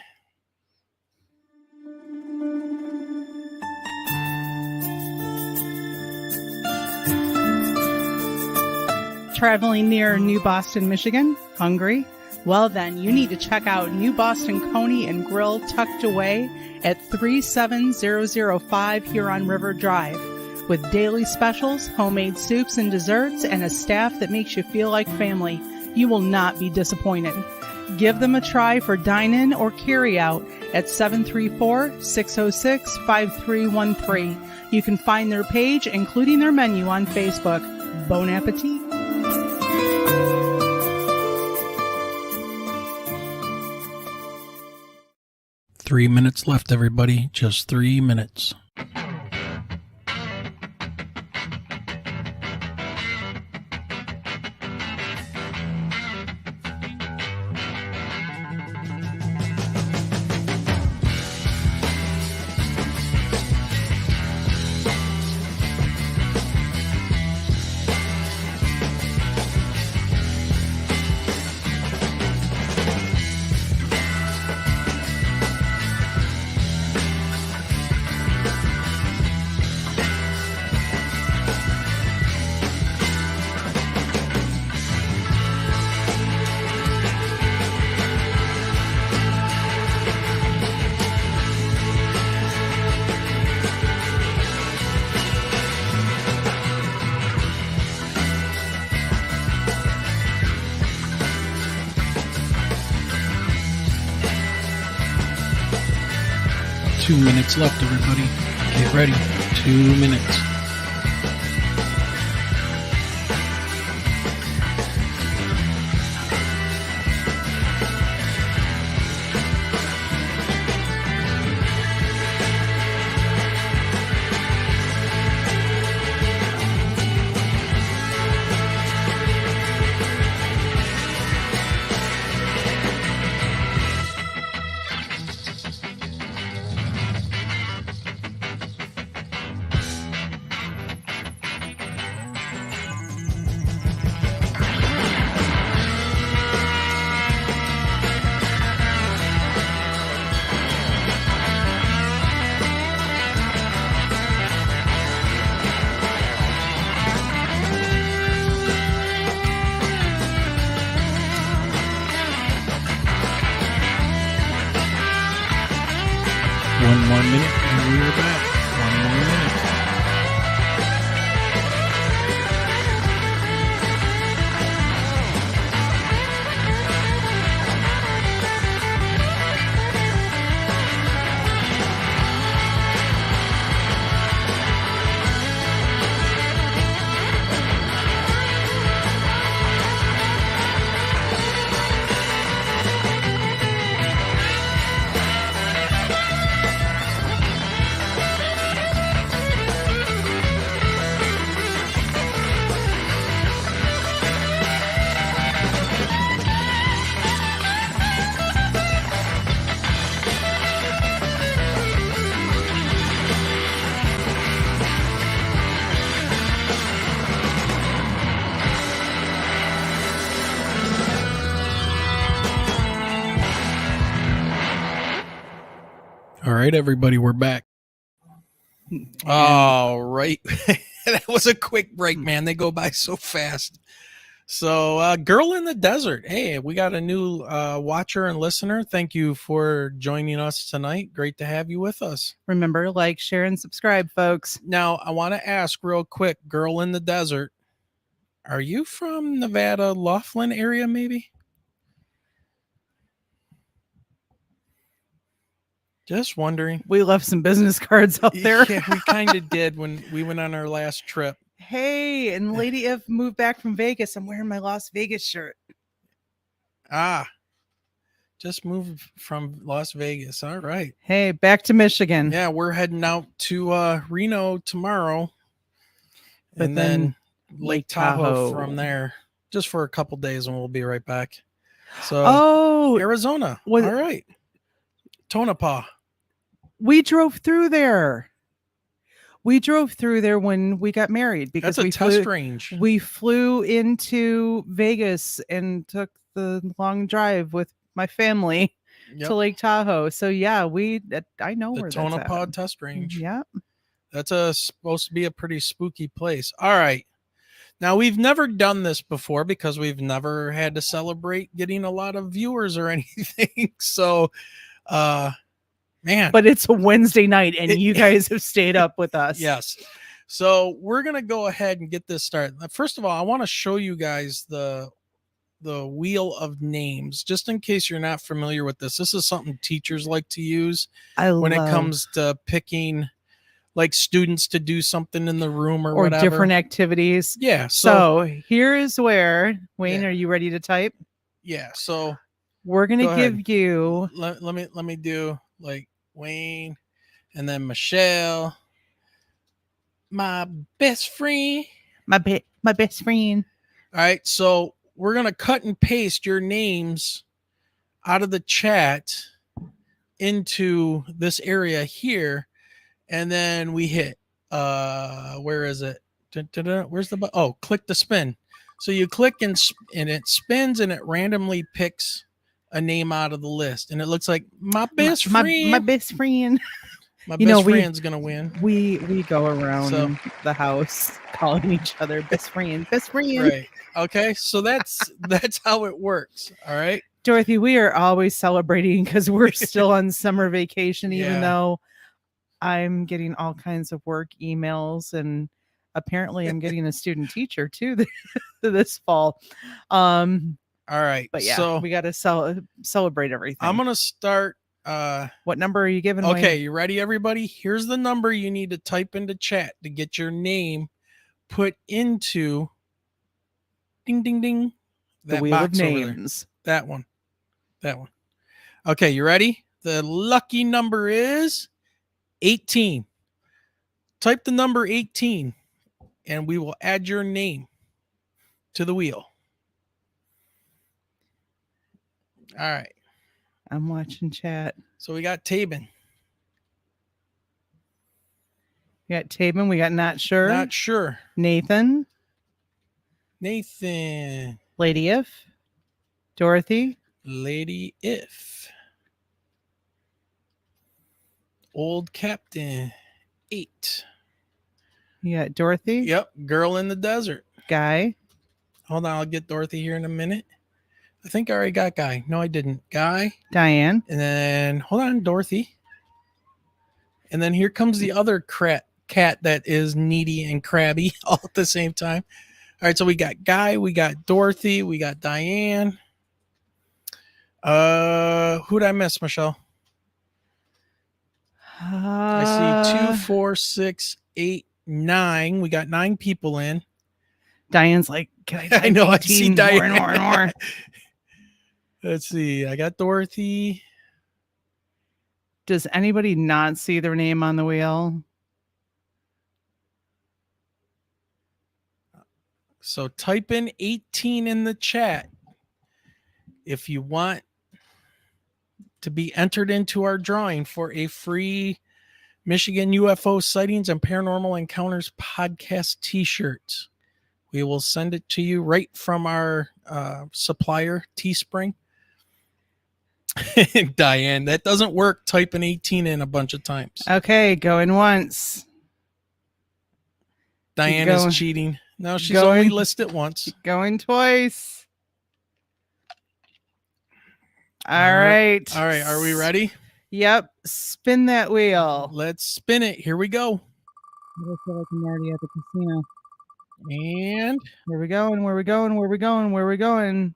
Traveling near New Boston, Michigan? Hungry? Well, then you need to check out New Boston Coney and Grill tucked away at 37005 Huron River Drive. With daily specials, homemade soups and desserts, and a staff that makes you feel like family, you will not be disappointed. Give them a try for dine-in or carry-out at 734-606-5313. You can find their page, including their menu, on Facebook. Bon appetit. Three minutes left, everybody. Just 3 minutes. Left, everybody. Get ready. 2 minutes. One more minute and we're back. One more minute. All right, everybody, we're back. All right. That was a quick break, man. They go by so fast. So, Girl in the Desert. Hey, we got a new watcher and listener. Thank you for joining us tonight. Great to have you with us. Remember, like, share, and subscribe, folks. Now, I want to ask real quick, Girl in the Desert, are you from Nevada, Laughlin area, maybe? Just wondering. We left some business cards out there. Yeah, we kind of did when we went on our last trip. Hey, and Lady If moved back from Vegas. I'm wearing my Las Vegas shirt. Just moved from Las Vegas. All right. Hey, back to Michigan. Yeah, we're heading out to Reno tomorrow. But and then Lake Tahoe from there. just for a couple days, and we'll be right back. So, Arizona. All right. Tonopah. We drove through there. We drove through there when we got married because That's a we test flew, range. We flew into Vegas and took the long drive with my family to Lake Tahoe. So yeah, I know the where Tonopah that's at. test range. Yeah. That's supposed to be a pretty spooky place. All right. Now, we've never done this before because we've never had to celebrate getting a lot of viewers or anything. So, man. But it's a Wednesday night and you guys have stayed up with us. Yes. So we're going to go ahead and get this started. First of all, I want to show you guys the wheel of names, just in case you're not familiar with this. This is something teachers like to use when it comes to picking like students to do something in the room or whatever. Different activities. Yeah. So here is where, Wayne, are you ready to type? Yeah. So we're going to give you. Let me do like Wayne and then Michelle, my best friend. My best friend. All right. So we're going to cut and paste your names out of the chat into this area here. And then we hit, where is it? Where's the button? Oh, click the spin. So you click and it spins and it randomly picks a name out of the list. And it looks like my best friend. My best friend. My best friend's going to win. We go around the house calling each other best friend. Right. Okay. So that's how it works. All right. Dorothy, we are always celebrating because we're still on summer vacation, even though I'm getting all kinds of work emails, and apparently I'm getting a student teacher too this fall. All right. But yeah, so we got to celebrate everything. I'm going to start. What number are you giving? Okay. Wayne? You ready, everybody? Here's the number you need to type into chat to get your name put into ding, ding, ding. The wheel of names. That one. Okay. You ready? The lucky number is 18. Type the number 18 and we will add your name to the wheel. All right. I'm watching chat. So we got Taebin. We got Taebin. We got Not Sure. Not Sure. Nathan. Lady If. Dorothy. Lady If. Old Captain 8. You got Dorothy. Yep. Girl in the Desert. Guy. Hold on. I'll get Dorothy here in a minute. I think I already got Guy. No, I didn't. Guy. Diane. And then, hold on, Dorothy. And then here comes the other cat that is needy and crabby all at the same time. All right. So we got Guy. We got Dorothy. We got Diane. Who did I miss, Michelle? I see 2, 4, 6, 8, 9. We got 9 people in. Diane's like, can I know. I see Diane. More. Let's see. I got Dorothy. Does anybody not see their name on the wheel? So type in 18 in the chat if you want to be entered into our drawing for a free Michigan UFO Sightings and Paranormal Encounters podcast t-shirt. We will send it to you right from our supplier, Teespring. Diane, that doesn't work. Typing 18 in a bunch of times. Okay, going once. Diane is cheating. No, she's only listed once. Going twice. All right. All right. Are we ready? Yep. Spin that wheel. Let's spin it. Here we go. I feel like I'm already at the casino. And where we going? Where we going? Where we going? Where we going?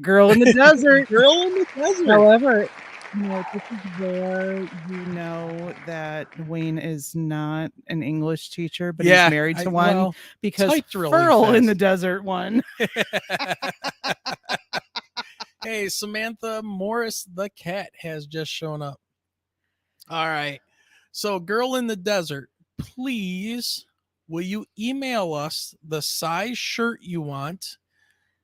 Girl in the desert. Girl in the desert. However, this is where you know that Wayne is not an English teacher, but he's married to one because Furl in the desert won. Hey, Samantha Morris, the cat, has just shown up. All right. So, Girl in the Desert, please will you email us the size shirt you want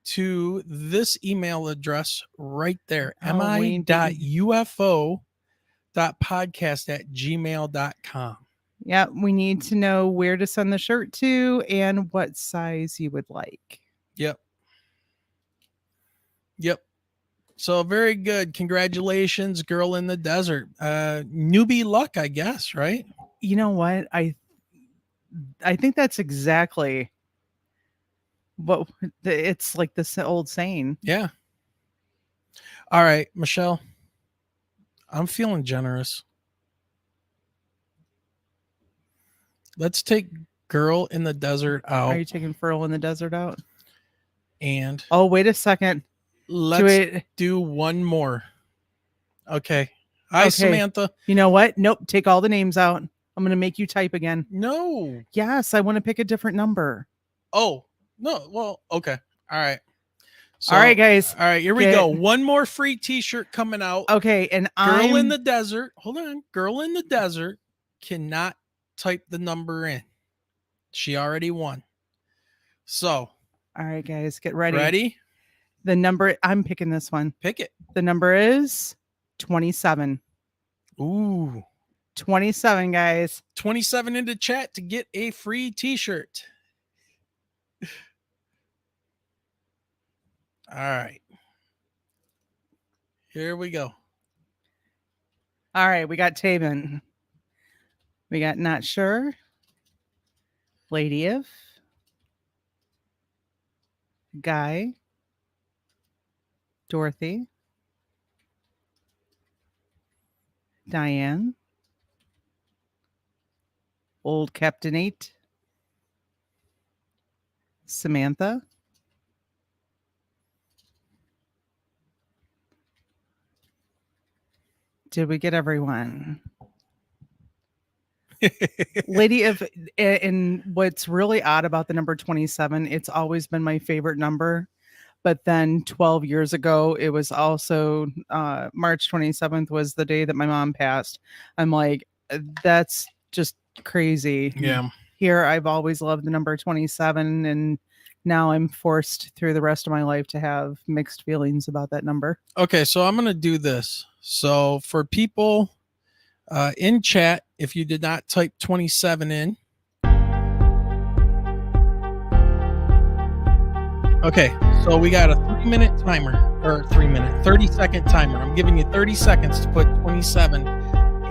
to this email address right there, mi.ufo.podcast@gmail.com. Yeah, we need to know where to send the shirt to and what size you would like. Yep. So very good. Congratulations, Girl in the Desert. Newbie luck, I guess, right? You know what? I think that's exactly what it's like, this old saying. Yeah. All right, Michelle. I'm feeling generous. Let's take Girl in the Desert out. Are you taking Girl in the Desert out? And oh, wait a second. Let's do one more. Okay. Hi, Samantha. You know what? Nope. Take all the names out. I'm going to make you type again. No. Yes, I want to pick a different number. Oh, no. Well, okay. All right. So, all right, guys. All right, here we go. One more free t-shirt coming out. Okay, and Girl in the Desert. Hold on. Girl in the Desert cannot type the number in. She already won. So. All right, guys, get ready. Ready? The number, I'm picking this one. Pick it. The number is 27. Ooh. 27, guys. 27 in the chat to get a free t-shirt. All right. Here we go. All right, we got Taebin. We got Not Sure. Lady If. Guy. Dorothy. Diane. Old Captain 8. Samantha. Did we get everyone? Lady of, and what's really odd about the number 27, it's always been my favorite number. But then 12 years ago, it was also March 27th was the day that my mom passed. I'm like, that's just crazy. Yeah. Here, I've always loved the number 27, and now I'm forced through the rest of my life to have mixed feelings about that number. Okay, so I'm going to do this. So for people in chat, if you did not type 27 in. Okay, so we got a 3-minute timer, or 30-second timer. I'm giving you 30 seconds to put 27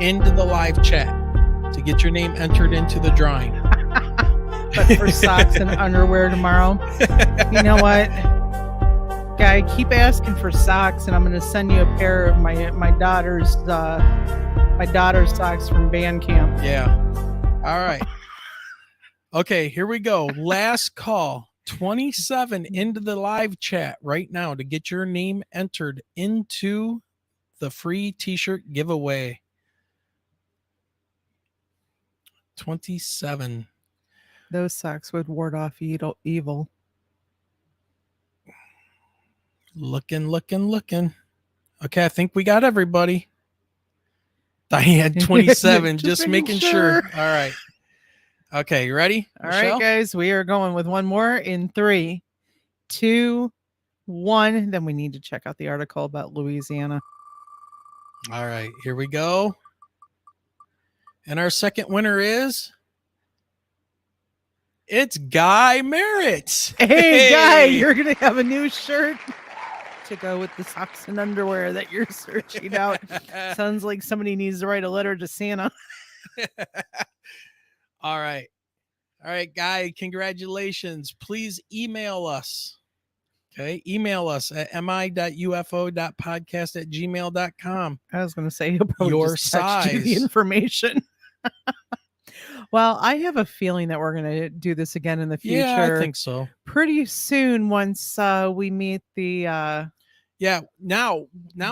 into the live chat to get your name entered into the drawing. But for socks and underwear tomorrow, you know what? Guy, keep asking for socks, and I'm going to send you a pair of my daughter's socks from band camp. Yeah. All right. Okay, here we go. Last call. 27 into the live chat right now to get your name entered into the free t-shirt giveaway. 27. Those socks would ward off evil. Looking. Okay, I think we got everybody. Diane 27, just making sure. All right. Okay, you ready? All right, guys, we are going with one more in 3, 2, 1. Then we need to check out the article about Louisiana. All right, here we go. And our second winner is... It's Guy Merritt. Hey, Guy, you're going to have a new shirt to go with the socks and underwear that you're searching out. Sounds like somebody needs to write a letter to Santa. All right, Guy, congratulations. Please email us. Okay, email us at mi.ufo.podcast@gmail.com. I was going to say, he'll probably your just text you size. the information. Well, I have a feeling that we're going to do this again in the future. Yeah, I think so. Pretty soon, once we meet the... Yeah, now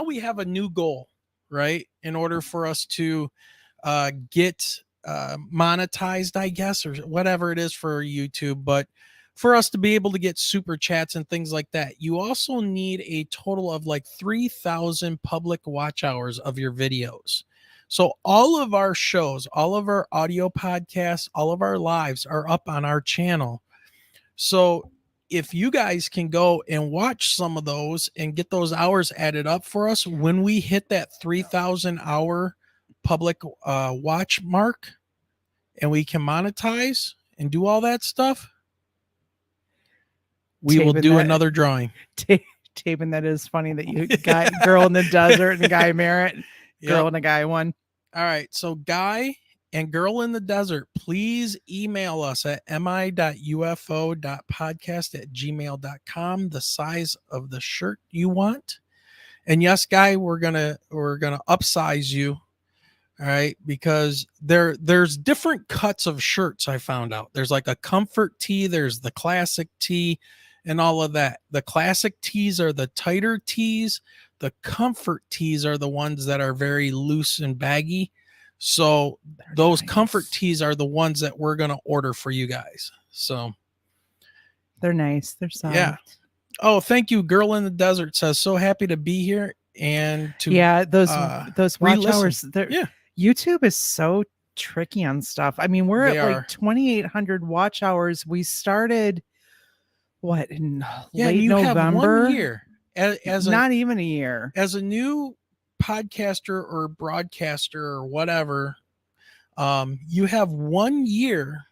we have a new goal, right? In order for us to get monetized, I guess, or whatever it is for YouTube, but for us to be able to get super chats and things like that, you also need a total of like 3,000 public watch hours of your videos. So all of our shows, all of our audio podcasts, all of our lives are up on our channel. So if you guys can go and watch some of those and get those hours added up for us, when we hit that 3,000 hour public watch mark and we can monetize and do all that stuff, we will do another drawing. Taebin, that is funny that you got Girl in the Desert and Guy Merritt. Girl in the Guy one. All right. So Guy and Girl in the Desert, please email us at mi.ufo.podcast@gmail.com the size of the shirt you want. And yes, Guy, we're gonna upsize you. All right, because there's different cuts of shirts. I found out there's like a comfort tee, there's the classic tee, and all of that. The classic tees are the tighter tees. The comfort tees are the ones that are very loose and baggy. So those comfort tees are the ones that we're going to order for you guys. So they're nice. They're soft. Yeah. Oh, thank you. Girl in the Desert says, so happy to be here and to those watch re-listen. hours. YouTube is so tricky on stuff. I mean, we're at like 2,800 watch hours. We started in late November. Have 1 year as not even a year as a new podcaster or broadcaster or whatever. You have 1 year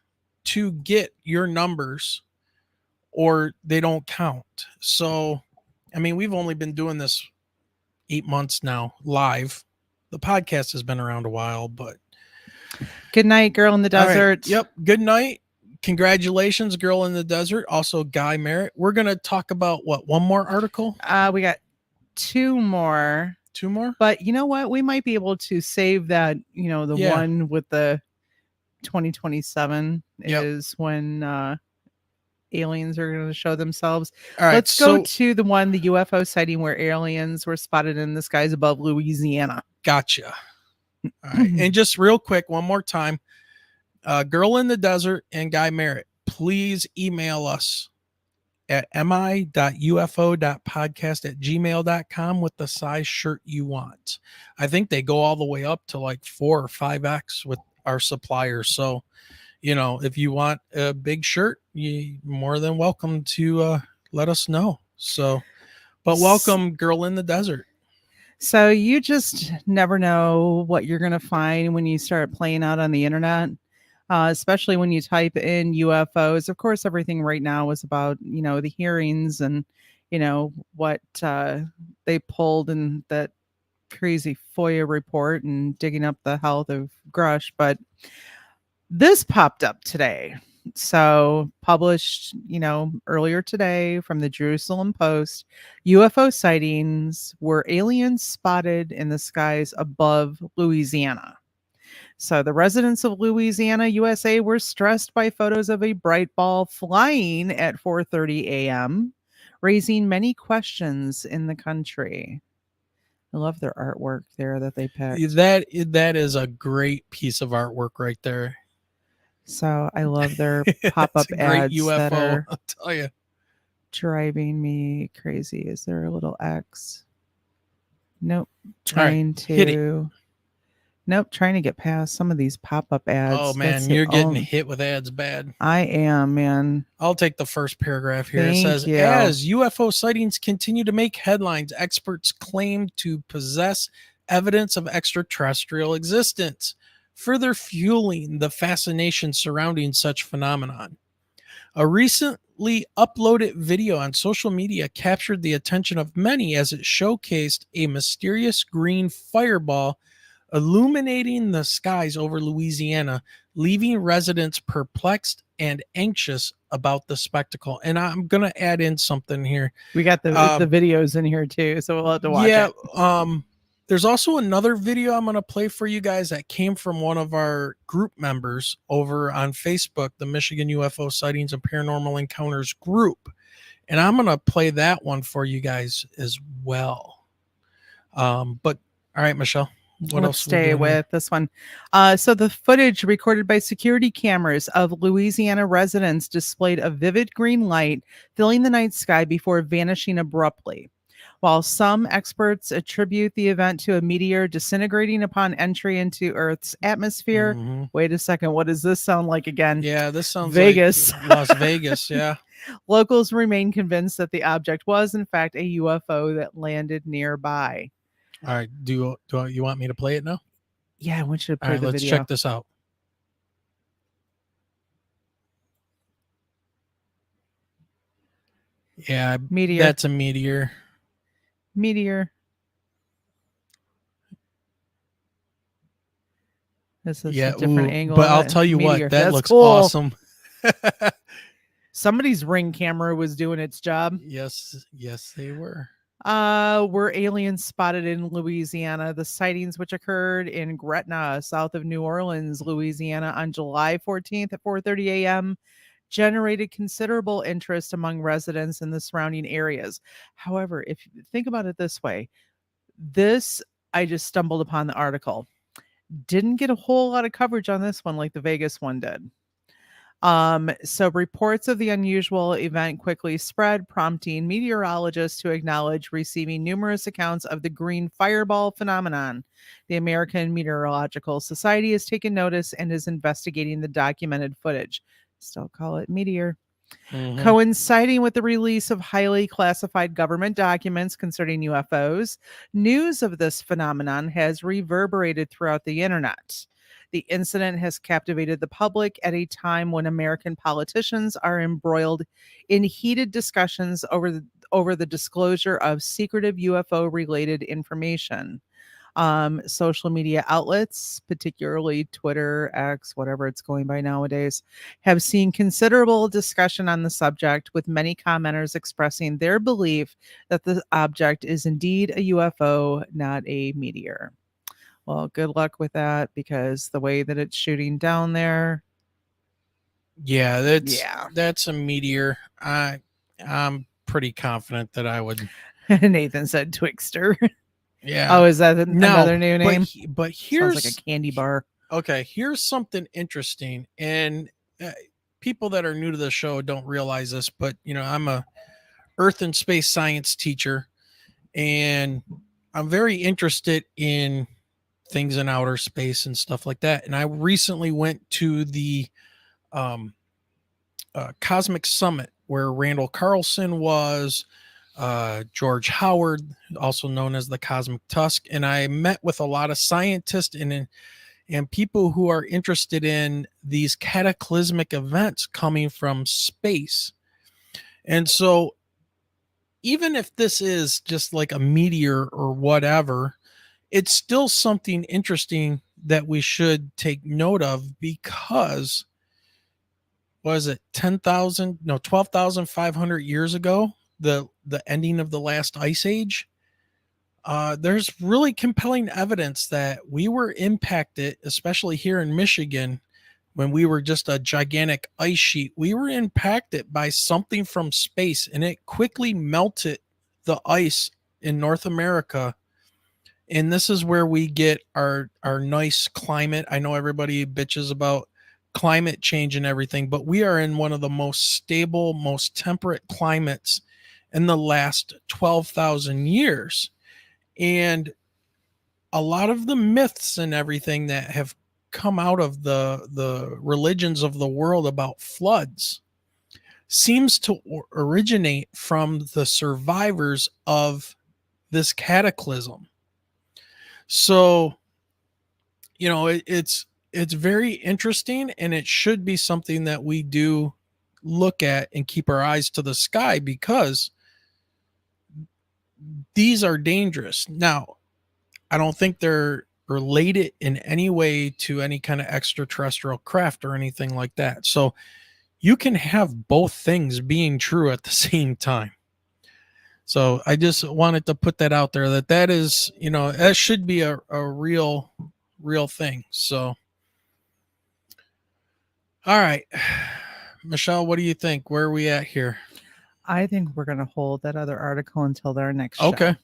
to get your numbers or they don't count. So, I mean, we've only been doing this 8 months now live. The podcast has been around a while, but good night, Girl in the Desert. Right. Yep. Good night. Congratulations, Girl in the Desert. Also, Guy Merritt. We're going to talk about one more article? We got two more. Two more? But you know what? We might be able to save that, one with the 2027 is when aliens are going to show themselves. All right, let's go to the UFO sighting where aliens were spotted in the skies above Louisiana. Gotcha. All right. And just real quick, one more time. Girl in the Desert and Guy Merritt, please email us at mi.ufo.podcast@gmail.com with the size shirt you want. I think they go all the way up to like 4 or 5X with our suppliers. So, if you want a big shirt, you're more than welcome to let us know. So, but welcome, Girl in the Desert. So you just never know what you're going to find when you start playing out on the internet. Especially when you type in UFOs. Of course, everything right now is about, the hearings and, what they pulled in that crazy FOIA report and digging up the health of Grush. But this popped up today. So published, earlier today from the Jerusalem Post, UFO sightings were aliens spotted in the skies above Louisiana. So the residents of Louisiana, USA were stressed by photos of a bright ball flying at 4:30 a.m., raising many questions in the country. I love their artwork there that they picked. That is a great piece of artwork right there. So I love their pop-up ads UFO, that are I'll tell you. Driving me crazy. Is there a little X? Nope. Trying to get past some of these pop-up ads. Oh man, you're getting hit with ads bad. I am, man. I'll take the first paragraph here. Thank It says, you. As UFO sightings continue to make headlines, experts claim to possess evidence of extraterrestrial existence, further fueling the fascination surrounding such phenomenon. A recently uploaded video on social media captured the attention of many as it showcased a mysterious green fireball illuminating the skies over Louisiana, leaving residents perplexed and anxious about the spectacle. And I'm going to add in something here. We got the videos in here too, so we'll have to watch it. There's also another video I'm going to play for you guys that came from one of our group members over on Facebook, the Michigan UFO Sightings and Paranormal Encounters group. And I'm going to play that one for you guys as well. But all right, Michelle. Let's stay with this one. So the footage recorded by security cameras of Louisiana residents displayed a vivid green light filling the night sky before vanishing abruptly. While some experts attribute the event to a meteor disintegrating upon entry into Earth's atmosphere. Wait a second, what does this sound like again? Yeah, this sounds Vegas. like Las Vegas, yeah. Locals remain convinced that the object was, in fact, a UFO that landed nearby. All right, do you want me to play it now? Yeah, I want you to All play right, the let's video. check this out. Yeah, Meteor. That's a meteor. Meteor. This is a different angle. But of I'll it. tell you Meteor. what, that That's looks cool. awesome. Somebody's Ring camera was doing its job. Yes, they were. Were aliens spotted in Louisiana. The sightings, which occurred in Gretna, south of New Orleans, Louisiana, on July 14th at 4:30 a.m., generated considerable interest among residents in the surrounding areas. However, if you think about it this way, I just stumbled upon the article. Didn't get a whole lot of coverage on this one like the Vegas one did. So reports of the unusual event quickly spread, prompting meteorologists to acknowledge receiving numerous accounts of the green fireball phenomenon. The American Meteorological Society has taken notice and is investigating the documented footage. Still call it meteor. Coinciding with the release of highly classified government documents concerning UFOs, news of this phenomenon has reverberated throughout the internet. The incident has captivated the public at a time when American politicians are embroiled in heated discussions over the disclosure of secretive UFO-related information. Social media outlets, particularly Twitter, X, whatever it's going by nowadays, have seen considerable discussion on the subject, with many commenters expressing their belief that the object is indeed a UFO, not a meteor. Well, good luck with that, because the way that it's shooting down there. Yeah, that's a meteor. I'm pretty confident that I would. Nathan said Twixter. Yeah. Oh, is that another new name? But here's sounds like a candy bar. Okay, here's something interesting, and people that are new to the show don't realize this, but I'm a Earth and space science teacher, and I'm very interested in things in outer space and stuff like that. And I recently went to the Cosmic Summit where Randall Carlson was, George Howard, also known as the Cosmic Tusk, and I met with a lot of scientists and people who are interested in these cataclysmic events coming from space. And so even if this is just like a meteor or whatever, it's still something interesting that we should take note of, because was it 12,500 years ago, the ending of the last ice age? There's really compelling evidence that we were impacted, especially here in Michigan, when we were just a gigantic ice sheet. We were impacted by something from space, and it quickly melted the ice in North America. And this is where we get our nice climate. I know everybody bitches about climate change and everything, but we are in one of the most stable, most temperate climates in the last 12,000 years. And a lot of the myths and everything that have come out of the religions of the world about floods seems to originate from the survivors of this cataclysm. So, it's very interesting, and it should be something that we do look at and keep our eyes to the sky, because these are dangerous. Now, I don't think they're related in any way to any kind of extraterrestrial craft or anything like that. So you can have both things being true at the same time. So I just wanted to put that out there, that is, that should be a real thing. So, all right, Michelle, what do you think? Where are we at here? I think we're going to hold that other article until our next show. Okay.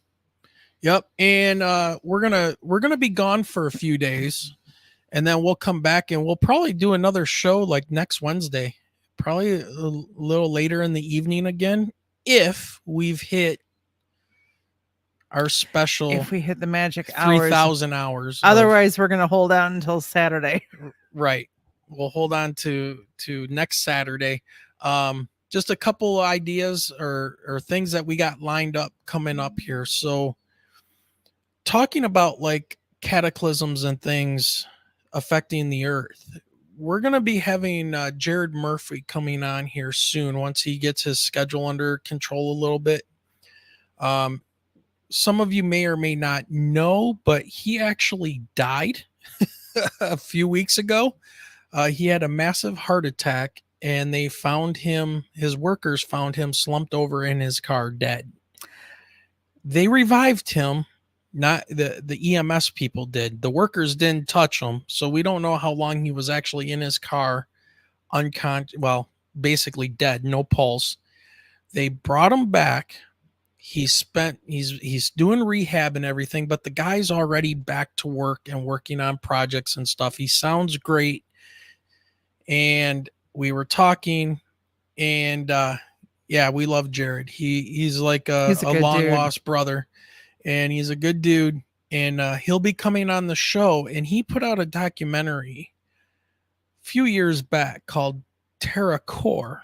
Yep. And we're gonna be gone for a few days, and then we'll come back and we'll probably do another show like next Wednesday, probably a little later in the evening again, if we've hit our special If we hit the magic hours. 3,000 hours. Otherwise, we're going to hold out until Saturday. Right. We'll hold on to next Saturday. Just a couple ideas or things that we got lined up coming up here. So talking about like cataclysms and things affecting the earth, we're going to be having Jared Murphy coming on here soon once he gets his schedule under control a little bit. Some of you may or may not know, but he actually died a few weeks ago. He had a massive heart attack, and they found him, his workers found him slumped over in his car dead. They revived him. Not the EMS people did. The workers didn't touch him, so we don't know how long he was actually in his car, well, basically dead, no pulse. They brought him back. He's doing rehab and everything, but the guy's already back to work and working on projects and stuff. He sounds great. And we were talking, and yeah, we love Jared. He's like a long lost brother. And he's a good dude, and he'll be coming on the show. And he put out a documentary a few years back called Terra Core.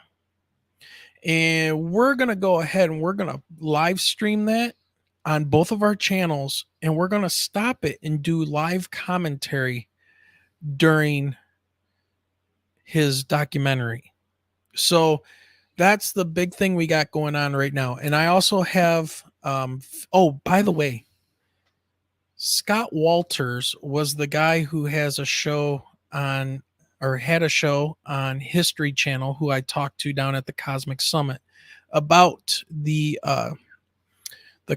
And we're going to go ahead and we're going to live stream that on both of our channels. And we're going to stop it and do live commentary during his documentary. So that's the big thing we got going on right now. And I also have... oh, by the way, Scott Walters was the guy who has a show on, or had a show on History Channel, who I talked to down at the Cosmic Summit about the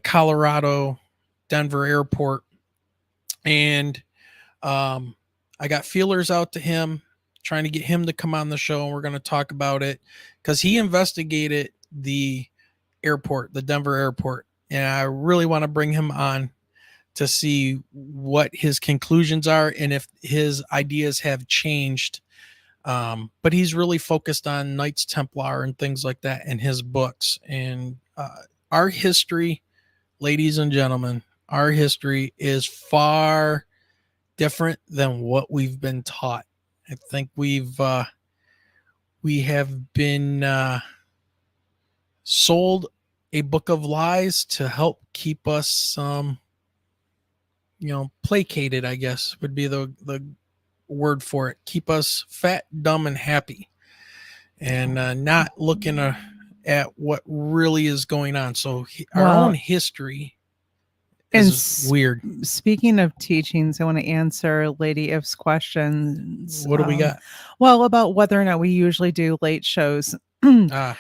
Colorado Denver airport. And I got feelers out to him, trying to get him to come on the show, and we're going to talk about it because he investigated the airport, the Denver airport. And I really want to bring him on to see what his conclusions are and if his ideas have changed. But he's really focused on Knights Templar and things like that in his books. And our history, ladies and gentlemen, our history is far different than what we've been taught. I think we have been sold a book of lies to help keep us, placated, I guess would be the word for it. Keep us fat, dumb, and happy, and not looking at what really is going on. So our own history is weird. Speaking of teachings, I want to answer Lady If's questions. What do we got? Well, about whether or not we usually do late shows.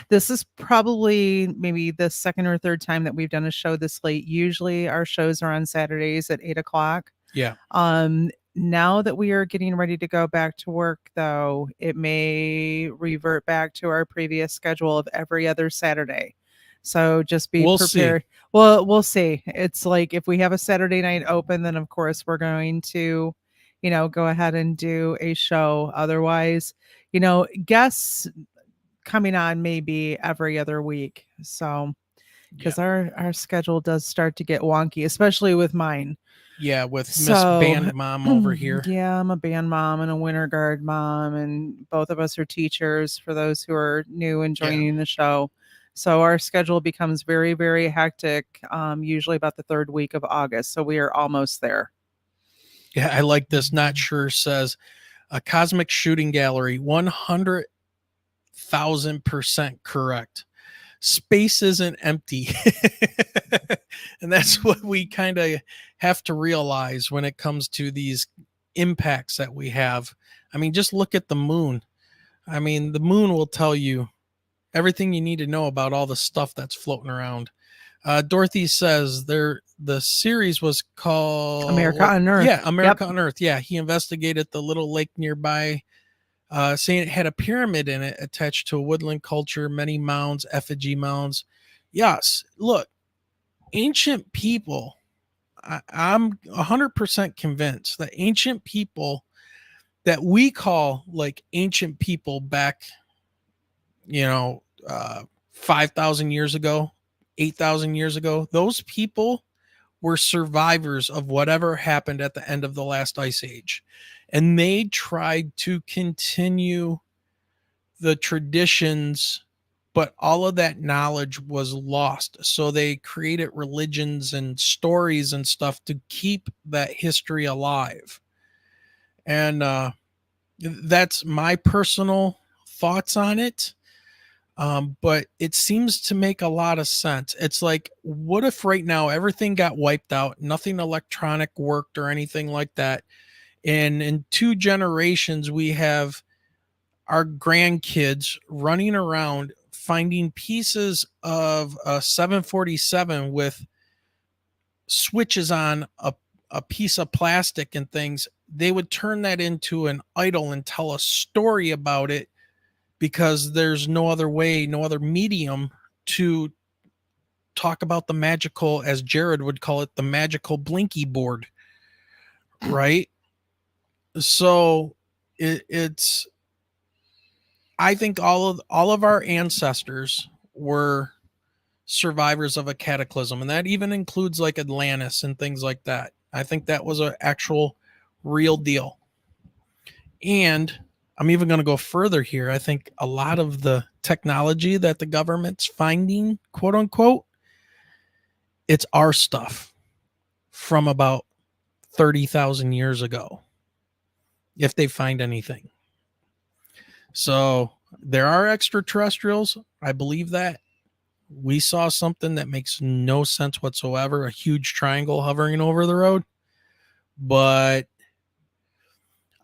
This is probably maybe the second or third time that we've done a show this late. Usually our shows are on Saturdays at 8:00. Yeah. Now that we are getting ready to go back to work, though, it may revert back to our previous schedule of every other Saturday. So just be prepared. See. Well, we'll see. It's like if we have a Saturday night open, then of course we're going to, go ahead and do a show. Otherwise, guests coming on maybe every other week. So because our schedule does start to get wonky, especially with mine. Yeah, with Miss Band Mom over here. Yeah, I'm a band mom and a winter guard mom, and both of us are teachers for those who are new and joining the show. So our schedule becomes very, very hectic, usually about the third week of August. So we are almost there. Yeah, I like this. Not sure says a cosmic shooting gallery, 100,000% correct. Space isn't empty. And that's what we kind of have to realize when it comes to these impacts that we have. I mean, just look at the moon. I mean, the moon will tell you everything you need to know about all the stuff that's floating around. Dorothy says the series was called America on Earth. Yeah, America on Earth. Yeah, he investigated the little lake nearby, saying it had a pyramid in it attached to a woodland culture, many mounds, effigy mounds. Yes, look, ancient people, I'm 100% convinced that ancient people that we call like ancient people back, 5,000 years ago, 8,000 years ago, those people were survivors of whatever happened at the end of the last ice age. And they tried to continue the traditions, but all of that knowledge was lost. So they created religions and stories and stuff to keep that history alive. And that's my personal thoughts on it. But it seems to make a lot of sense. It's like, what if right now everything got wiped out, nothing electronic worked or anything like that, and in 2 generations we have our grandkids running around finding pieces of a 747 with switches on a piece of plastic and things. They would turn that into an idol and tell a story about it, because there's no other way, no other medium to talk about the magical, as Jared would call it, the magical blinky board, right? So it's, I think all of our ancestors were survivors of a cataclysm, and that even includes like Atlantis and things like that. I think that was an actual real deal. And I'm even going to go further here. I think a lot of the technology that the government's finding, quote unquote, it's our stuff from about 30,000 years ago, if they find anything. So there are extraterrestrials. I believe that. We saw something that makes no sense whatsoever, a huge triangle hovering over the road. But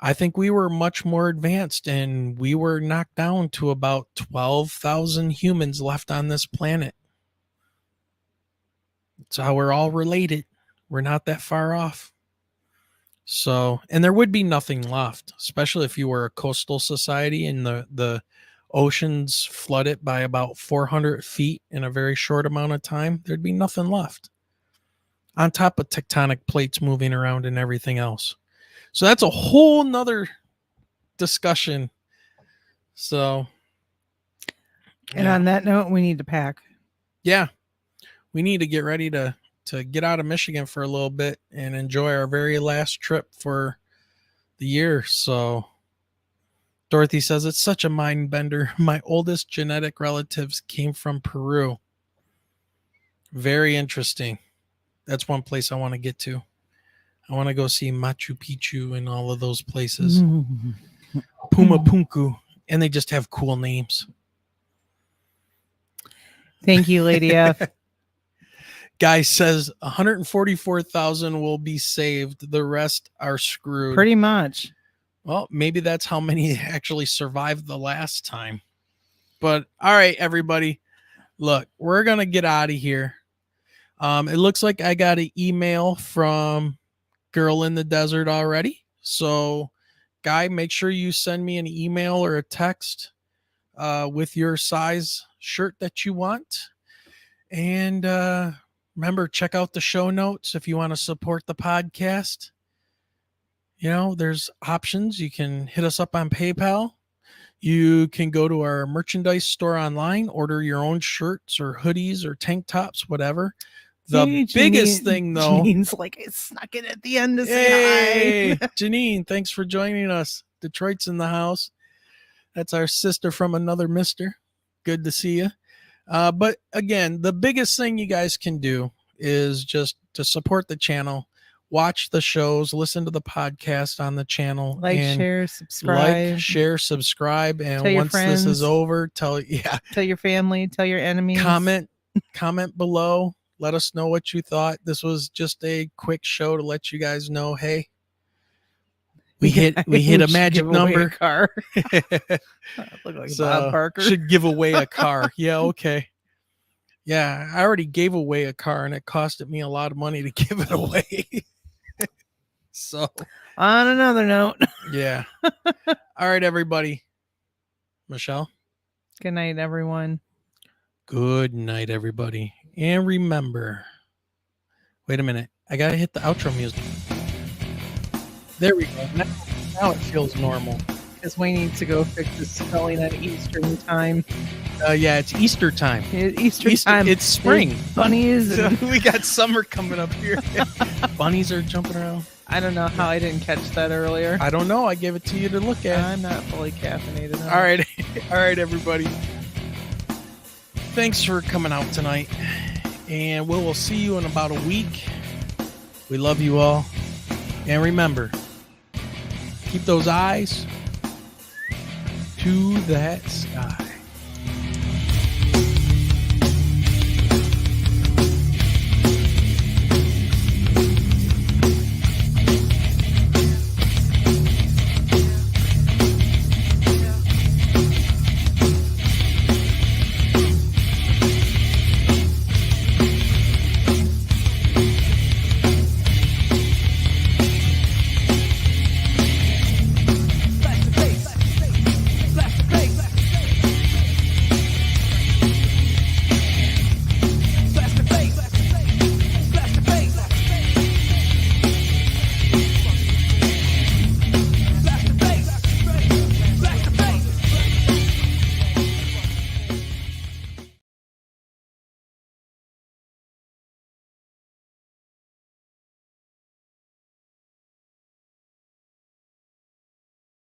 I think we were much more advanced, and we were knocked down to about 12,000 humans left on this planet. That's how we're all related. We're not that far off. So, and there would be nothing left, especially if you were a coastal society and the oceans flooded by about 400 feet in a very short amount of time. There'd be nothing left, on top of tectonic plates moving around and everything else. So that's a whole nother discussion. So, and on that note, we need to pack. Yeah, we need to get ready to get out of Michigan for a little bit and enjoy our very last trip for the year. So Dorothy says, it's such a mind bender. My oldest genetic relatives came from Peru. Very interesting. That's one place I want to get to. I want to go see Machu Picchu and all of those places. Pumapunku. And they just have cool names. Thank you, Lady F. Guy says 144,000 will be saved. The rest are screwed. Pretty much. Well, maybe that's how many actually survived the last time. But all right, everybody. Look, we're going to get out of here. It looks like I got an email from Girl in the Desert already. So, Guy, make sure you send me an email or a text with your size shirt that you want. And remember, check out the show notes if you want to support the podcast. You know, there's options. You can hit us up on PayPal. You can go to our merchandise store online, order your own shirts or hoodies or tank tops, whatever. The biggest thing, though. Janine's like, it snuck in at the end to say hi. Janine, thanks for joining us. Detroit's in the house. That's our sister from another mister. Good to see you. But again, the biggest thing you guys can do is just to support the channel, watch the shows, listen to the podcast on the channel, share, subscribe, and tell once this is over, tell your family, tell your enemies. Comment below. Let us know what you thought. This was just a quick show to let you guys know, hey, we hit a magic number. A car. Look like Bob Barker. Should give away a car. Yeah, okay. Yeah, I already gave away a car, and it costed me a lot of money to give it away. So, on another note. Yeah. All right, everybody. Michelle. Good night, everyone. Good night, everybody. And remember, wait a minute. I got to hit the outro music. There we go. Now it feels normal. because we need to go fix the spelling at Eastern time. Yeah, it's Easter time. Easter time. It's spring. Bunnies. We got summer coming up here. Bunnies are jumping around. I don't know how I didn't catch that earlier. I don't know. I gave it to you to look at. I'm not fully caffeinated. All right. All right, everybody. Thanks for coming out tonight. And we'll see you in about a week. We love you all. And remember, keep those eyes to that sky.